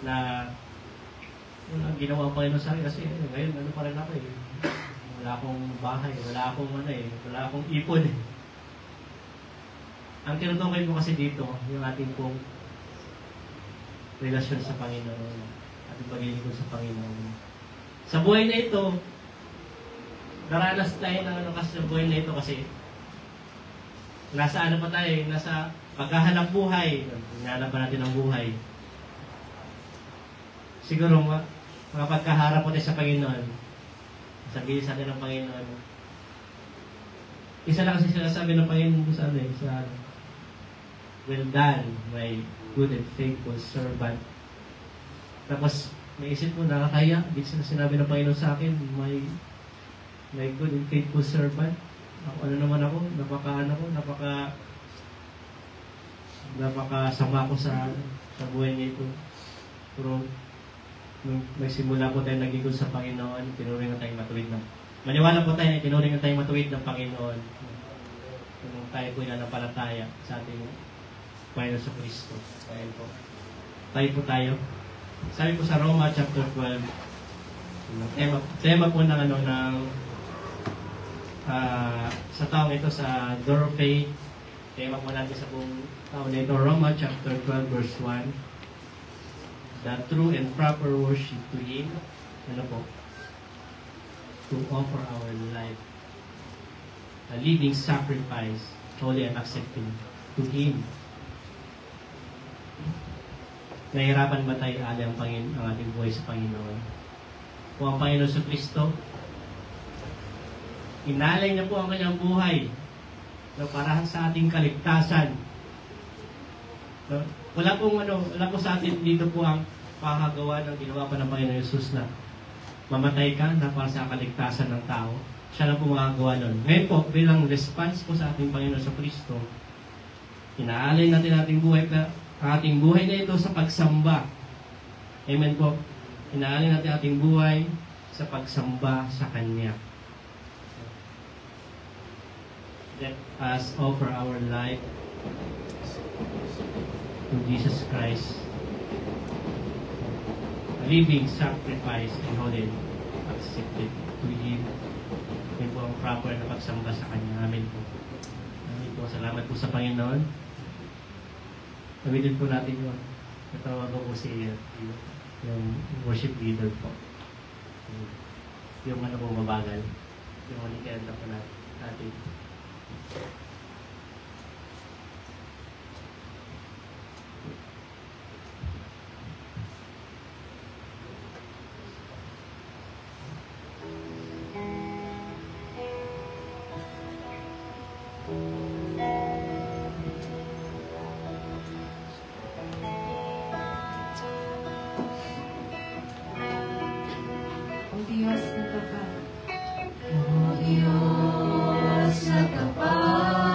na walang ginawa ang Panginoon sa akin kasi ngayon pa rin ako wala akong bahay, wala akong ipon Ang tinutukoy mo kasi dito, yung ating pong relasyon sa Panginoon, ating paglilingkod sa Panginoon. Sa buhay na ito, naranas tayo ng kasi sa buhay na ito kasi nasa pa tayo, nasa paghahanap buhay, hinahanap pa natin ang buhay. Siguro mga pagkaharap po tayo sa Panginoon, sabihin sa atin ng Panginoon, isa lang kasi sinasabi ng Panginoon sa atin, well done, my good and faithful servant. Tapos, may isip mo, nakakaya. Di sinabi ng Panginoon sa akin, my good and faithful servant. Ano naman ako? Napakasama ko sa buhay niya ito. Pero, nung nagsimula po tayo nagigod sa Panginoon, tinuring na tayong matuwid ng maniwala po tayo na tinuring na tayong matuwid ng Panginoon. Kung tayo po nanampalataya sa ating Panginoon sa Kristo. Ayan po. Tayo. Sabi po sa Roma chapter 12, tema po ng sa taong ito, sa Door of Faith, tema po natin sa buong taon na ito, Roma chapter 12 verse 1, the true and proper worship to Him, to offer our life, a living sacrifice, holy and accepting to Him. Nahihirapan ba tayo ang ating buhay sa Panginoon? Kung ang Panginoon sa Kristo, inalay niya po ang kanyang buhay para sa ating kaligtasan. Wala po sa atin dito po ang pakagawa ng ginawa pa ng Panginoon Jesus na mamatay ka na para sa kaligtasan ng tao. Siya na po makagawa nun. Ngayon po, bilang response po sa ating Panginoon sa Kristo, inaalay natin ating buhay na ito sa pagsamba. Amen po. Inaalay natin ating buhay sa pagsamba sa Kanya. Let us offer our life to Jesus Christ, a living sacrifice and holy accepted to Him. Yun po ang proper na pagsamba sa Kanya. Amen po. Amen po. Salamat po sa Panginoon. Gamitin po natin yun. Natawag ko si yung worship leader po. Yung po mabagal. Yung manikenda po natin. Diyos na kapal.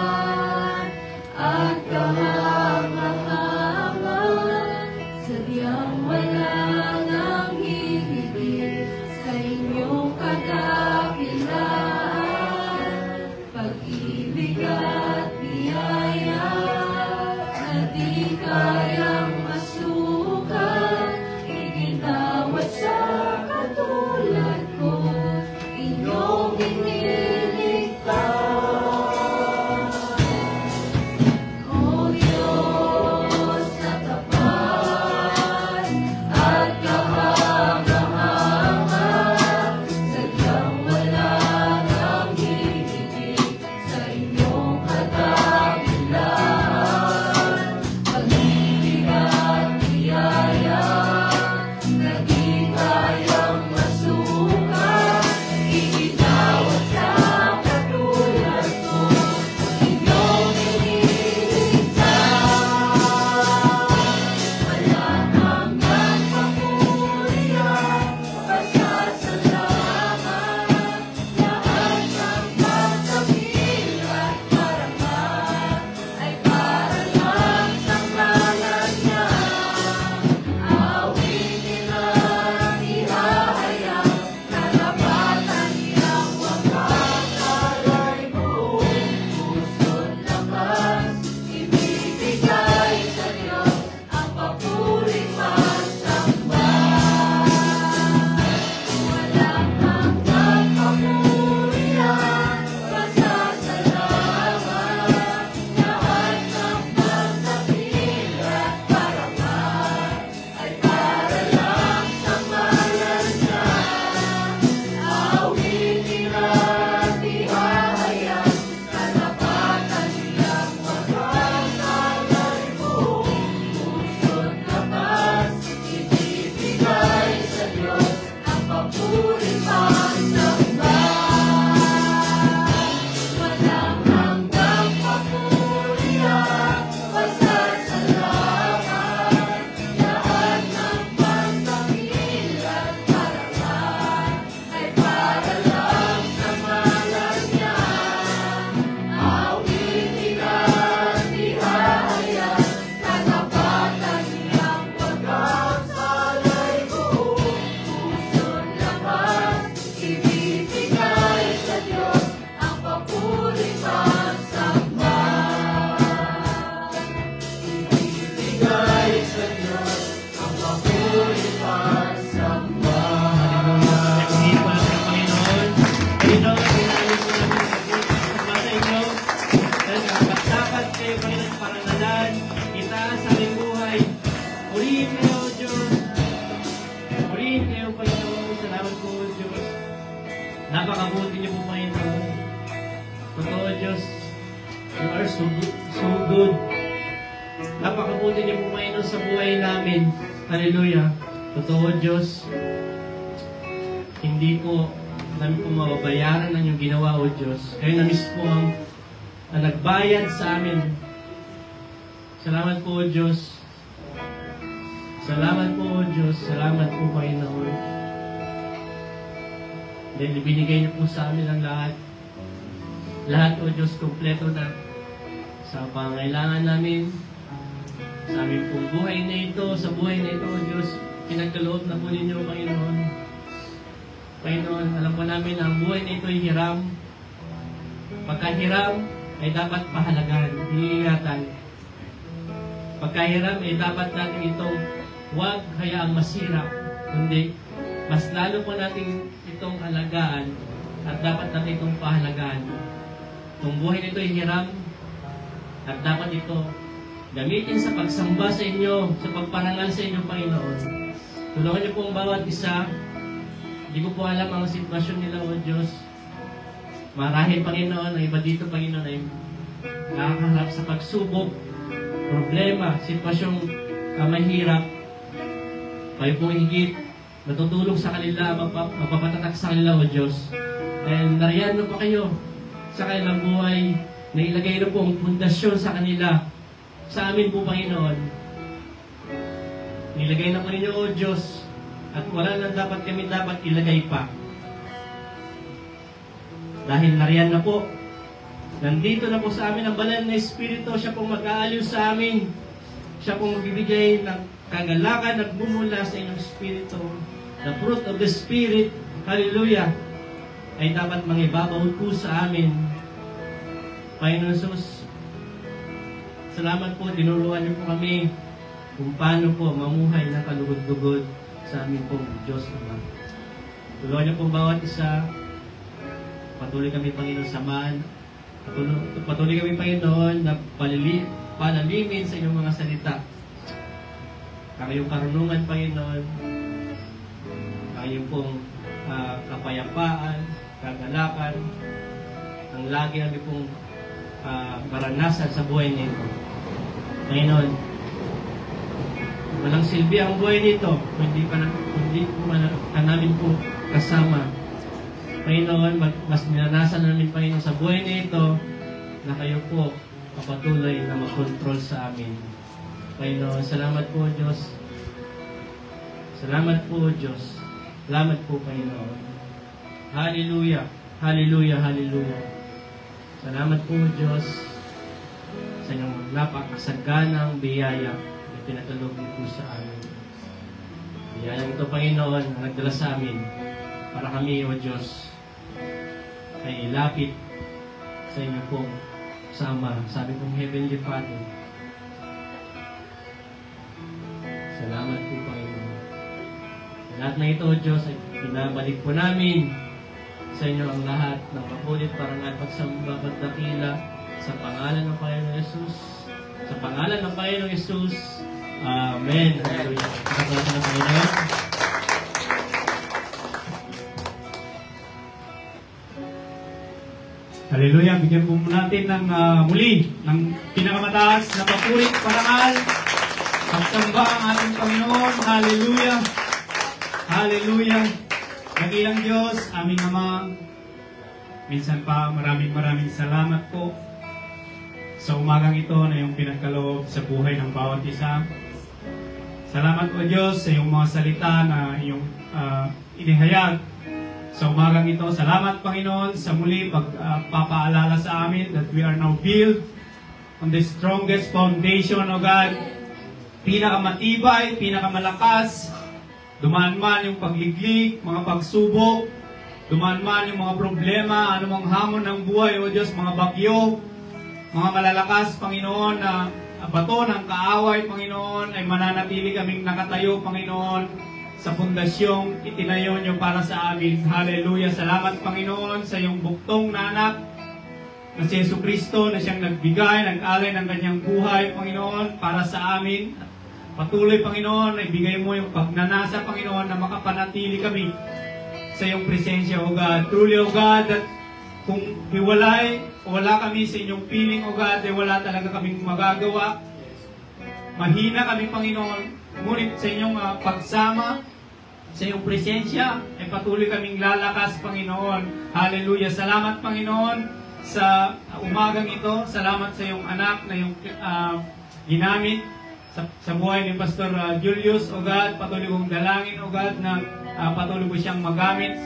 Napakabuti niyo po, Panginoon. Totoo, Diyos. You are so good. Napakabuti niyo po, Panginoon, sa buhay namin. Hallelujah. Totoo, Diyos. Hindi po namin po mababayaran ang iyong ginawa, O Diyos. Kayo na mismo ang nagbayad sa amin. Salamat po, O Diyos. Salamat po, O Diyos. Salamat po, Panginoon. Dahil binigay niyo po sa amin ang lahat. Lahat, O Diyos, kompleto na sa pangailangan namin. Sa aming pong buhay na ito, sa buhay na ito, O Diyos, pinagkaloob na po ninyo, Panginoon. Panginoon, alam po namin na ang buhay na ito ay hiram. Pagkahiram ay dapat pahalagahan, iingatan. Pagkahiram ay dapat natin itong huwag hayaang masira, kundi mas lalo po natin itong alagaan at dapat natin itong pahalagaan. Itong buhay nito ay hiram at dapat ito gamitin sa pagsamba sa inyo, sa pagparangal sa inyo, Panginoon. Tulungan niyo po ang bawat isa. Hindi ko po alam ang sitwasyon nila, O Diyos. Marahil, Panginoon, ang iba dito, Panginoon, ay nakakaharap sa pagsubok, problema, sitwasyong mahirap. Kayo pong higit, natutulong sa kanila, magpapatatak sa kanila, O Diyos. And nariyan na po kayo sa kanilang buhay, na ilagay na po ang pundasyon sa kanila. Sa amin po, Panginoon, nilagay na po ninyo, O Diyos, at wala na dapat kami dapat ilagay pa. Dahil nariyan na po, nandito na po sa amin ang banal na Espiritu, siya pong mag-aaliw sa amin. Siya pong magbibigay ng kagalakan at bumula sa inyong Espiritu. The fruit of the Spirit, hallelujah, ay dapat mangibabaw po sa amin. Panginoon Jesus, salamat po, tinuruan niyo po kami kung paano po mamuhay na kalugod-lugod sa amin pong Diyos naman. Tulungan niyo po bawat isa. Patuloy kami, Panginoon, samahan. Patuloy kami, Panginoon, na palalimin sa inyong mga salita. Ang iyong karunungan, Panginoon, ang iyong pong kapayapaan, kagalakan, ang lagi namin pong maranasan sa buhay nito. Panginoon, walang silbi ang buhay nito kung hindi po namin po kasama. Panginoon, mas ninanasan namin, Panginoon, sa buhay nito na kayo po kapatuloy na mag-control sa amin. Panginoon, salamat po, Diyos. Salamat po, Diyos. Salamat po, Panginoon. Hallelujah. Hallelujah. Hallelujah. Salamat po, Diyos, sa inyong napakasaganang biyaya na pinatulog niyo po sa amin. Biyaya ito, Panginoon, na nagdala sa amin para kami, O Diyos, ay ilapit sa inyo pong sama, sabi kong Heavenly Father. Salamat po, Panginoon. Lahat na ito, O Diyos, ay pinabalik po namin sa inyo ang lahat ng makulit parangal pagsamba pagdakila sa pangalan ng Panginoong Yesus. Sa pangalan ng Panginoong Yesus. Amen. Hallelujah. Salamat na Panginoon. Hallelujah. Bigyan po natin ng muli ng pinakamataas na papurit parangal. Pagsamba ang ating Panginoon. Hallelujah. Hallelujah. Dakilang Diyos, aming Ama, minsan pa maraming salamat po sa umagang ito na iyong pinagkaloob sa buhay ng bawat isa. Salamat po, Diyos, sa iyong mga salita na iyong inihayag sa umagang ito. Salamat, Panginoon, sa muli pagpapaalala sa amin that we are now built on the strongest foundation, O God. Pinakamatibay, pinakamalakas. Dumaan man yung pagliglig, mga pagsubok, dumaan man yung mga problema, anumang hamon ng buhay, O Diyos, mga bagyo, mga malalakas, Panginoon, na bato ng kaaway, Panginoon, ay mananatili kaming nakatayo, Panginoon, sa pundasyong itinayo niyo para sa amin. Hallelujah. Salamat, Panginoon, sa iyong buktong na anak, na si Jesucristo, na siyang nagbigay, nag-alay ng kanyang buhay, Panginoon, para sa amin. Patuloy, Panginoon, na ibigay mo yung pagnanasa, Panginoon, na makapanatili kami sa iyong presensya, O God. Truly, O God, that kung wala kami sa inyong piling, O God, wala talaga kaming magagawa. Mahina kami, Panginoon. Ngunit sa inyong pagsama, sa iyong presensya, ay patuloy kaming lalakas, Panginoon. Hallelujah. Salamat, Panginoon, sa umagang ito. Salamat sa iyong anak na iyong ginamit sa buhay ni Pastor Julius, O God. Patuloy kong dalangin, O God, na patuloy ko siyang magamit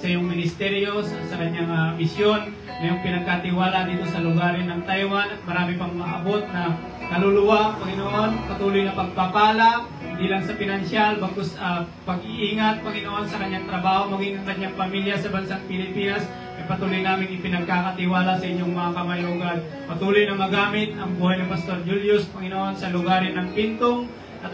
sa iyong ministeryo, sa kanyang misyon, na iyong pinagkatiwala dito sa lugarin ng Taiwan, at marami pang maabot na kaluluwa, Panginoon. Patuloy na pagpapala, hindi lang sa pinansyal, bagkus pag-iingat, Panginoon, sa kanyang trabaho, maging ang kanyang pamilya sa bansang Pilipinas. Ay patuloy namin ipinagkakatiwala sa inyong mga kamay, O God. Patuloy na magamit ang buhay ng Pastor Julius, Panginoon, sa lugarin ng Pintong, at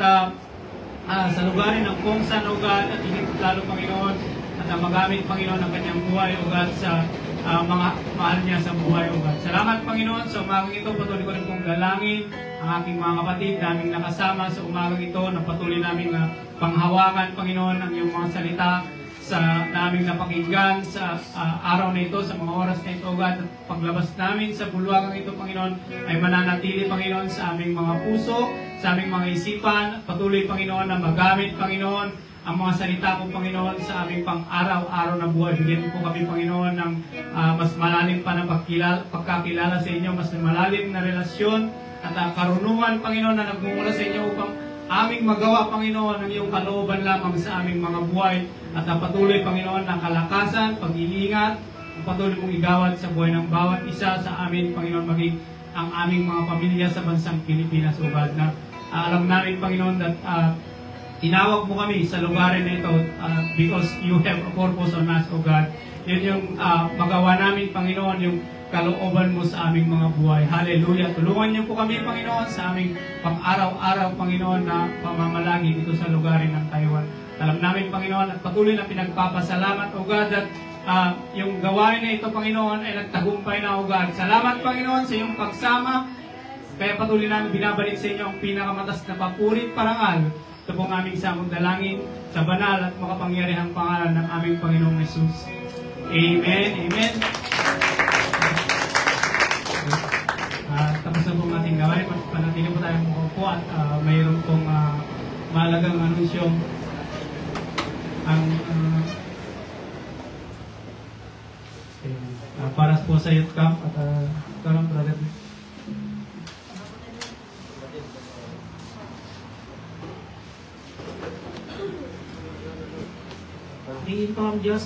sa lugarin ng Kongsan, O God, at higit lalo, Panginoon, at magamit, Panginoon, ang kanyang buhay, O God, sa mga mahal niya sa buhay, O God. Salamat, Panginoon, sa umagang ito. Patuloy ko rin kong dalangin ang aking mga kapatid, naming nakasama sa umagang ito, na patuloy naming panghawakan, Panginoon, ang iyong mga salita sa naming napakinggan sa araw na ito, sa mga oras na ito, O God. At paglabas namin sa bulwagang ito, Panginoon, ay mananatili, Panginoon, sa aming mga puso, sa aming mga isipan. Patuloy, Panginoon, na magamit, Panginoon, ang mga salita ko, Panginoon, sa aming pang-araw-araw na buhay. Bigyan po kami, Panginoon, ng mas malalim pa na pagkakilala sa inyo, mas malalim na relasyon at karunungan, Panginoon, na nagmumula sa inyo upang aming magawa, Panginoon, ang iyong kalooban lamang sa aming mga buhay. At patuloy, Panginoon, ng kalakasan, pag-iingat, patuloy mong igawad sa buhay ng bawat isa sa amin, Panginoon, maging ang aming mga pamilya sa bansang Pilipinas, O God, na alam namin, Panginoon, that tinawag mo kami sa lugarin na ito because you have a purpose on us, O God. Yun yung magawa namin, Panginoon, yung kalooban mo sa aming mga buhay. Hallelujah. Tulungan niyo po kami, Panginoon, sa aming pang-araw-araw, Panginoon, na pamamalagi dito sa lugarin ng Taiwan. Alam namin, Panginoon, at patuloy na pinagpapasalamat, O God, at yung gawain na ito, Panginoon, ay nagtagumpay na, O God. Salamat, Panginoon, sa iyong pagsama. Kaya patuloy namin binabalik sa inyo ang pinakamatas na papurit parangal. Ito pong aming samong dalangin sa banal at makapangyarihang pangalan ng aming Panginoong Jesus. Amen. Amen. Tapos na pong ating gawain. Panatili po tayong mukha at mayroon pong mahalagang anunsyo. Ang para po sa youth camp at karang brother. Tingin po ang Diyos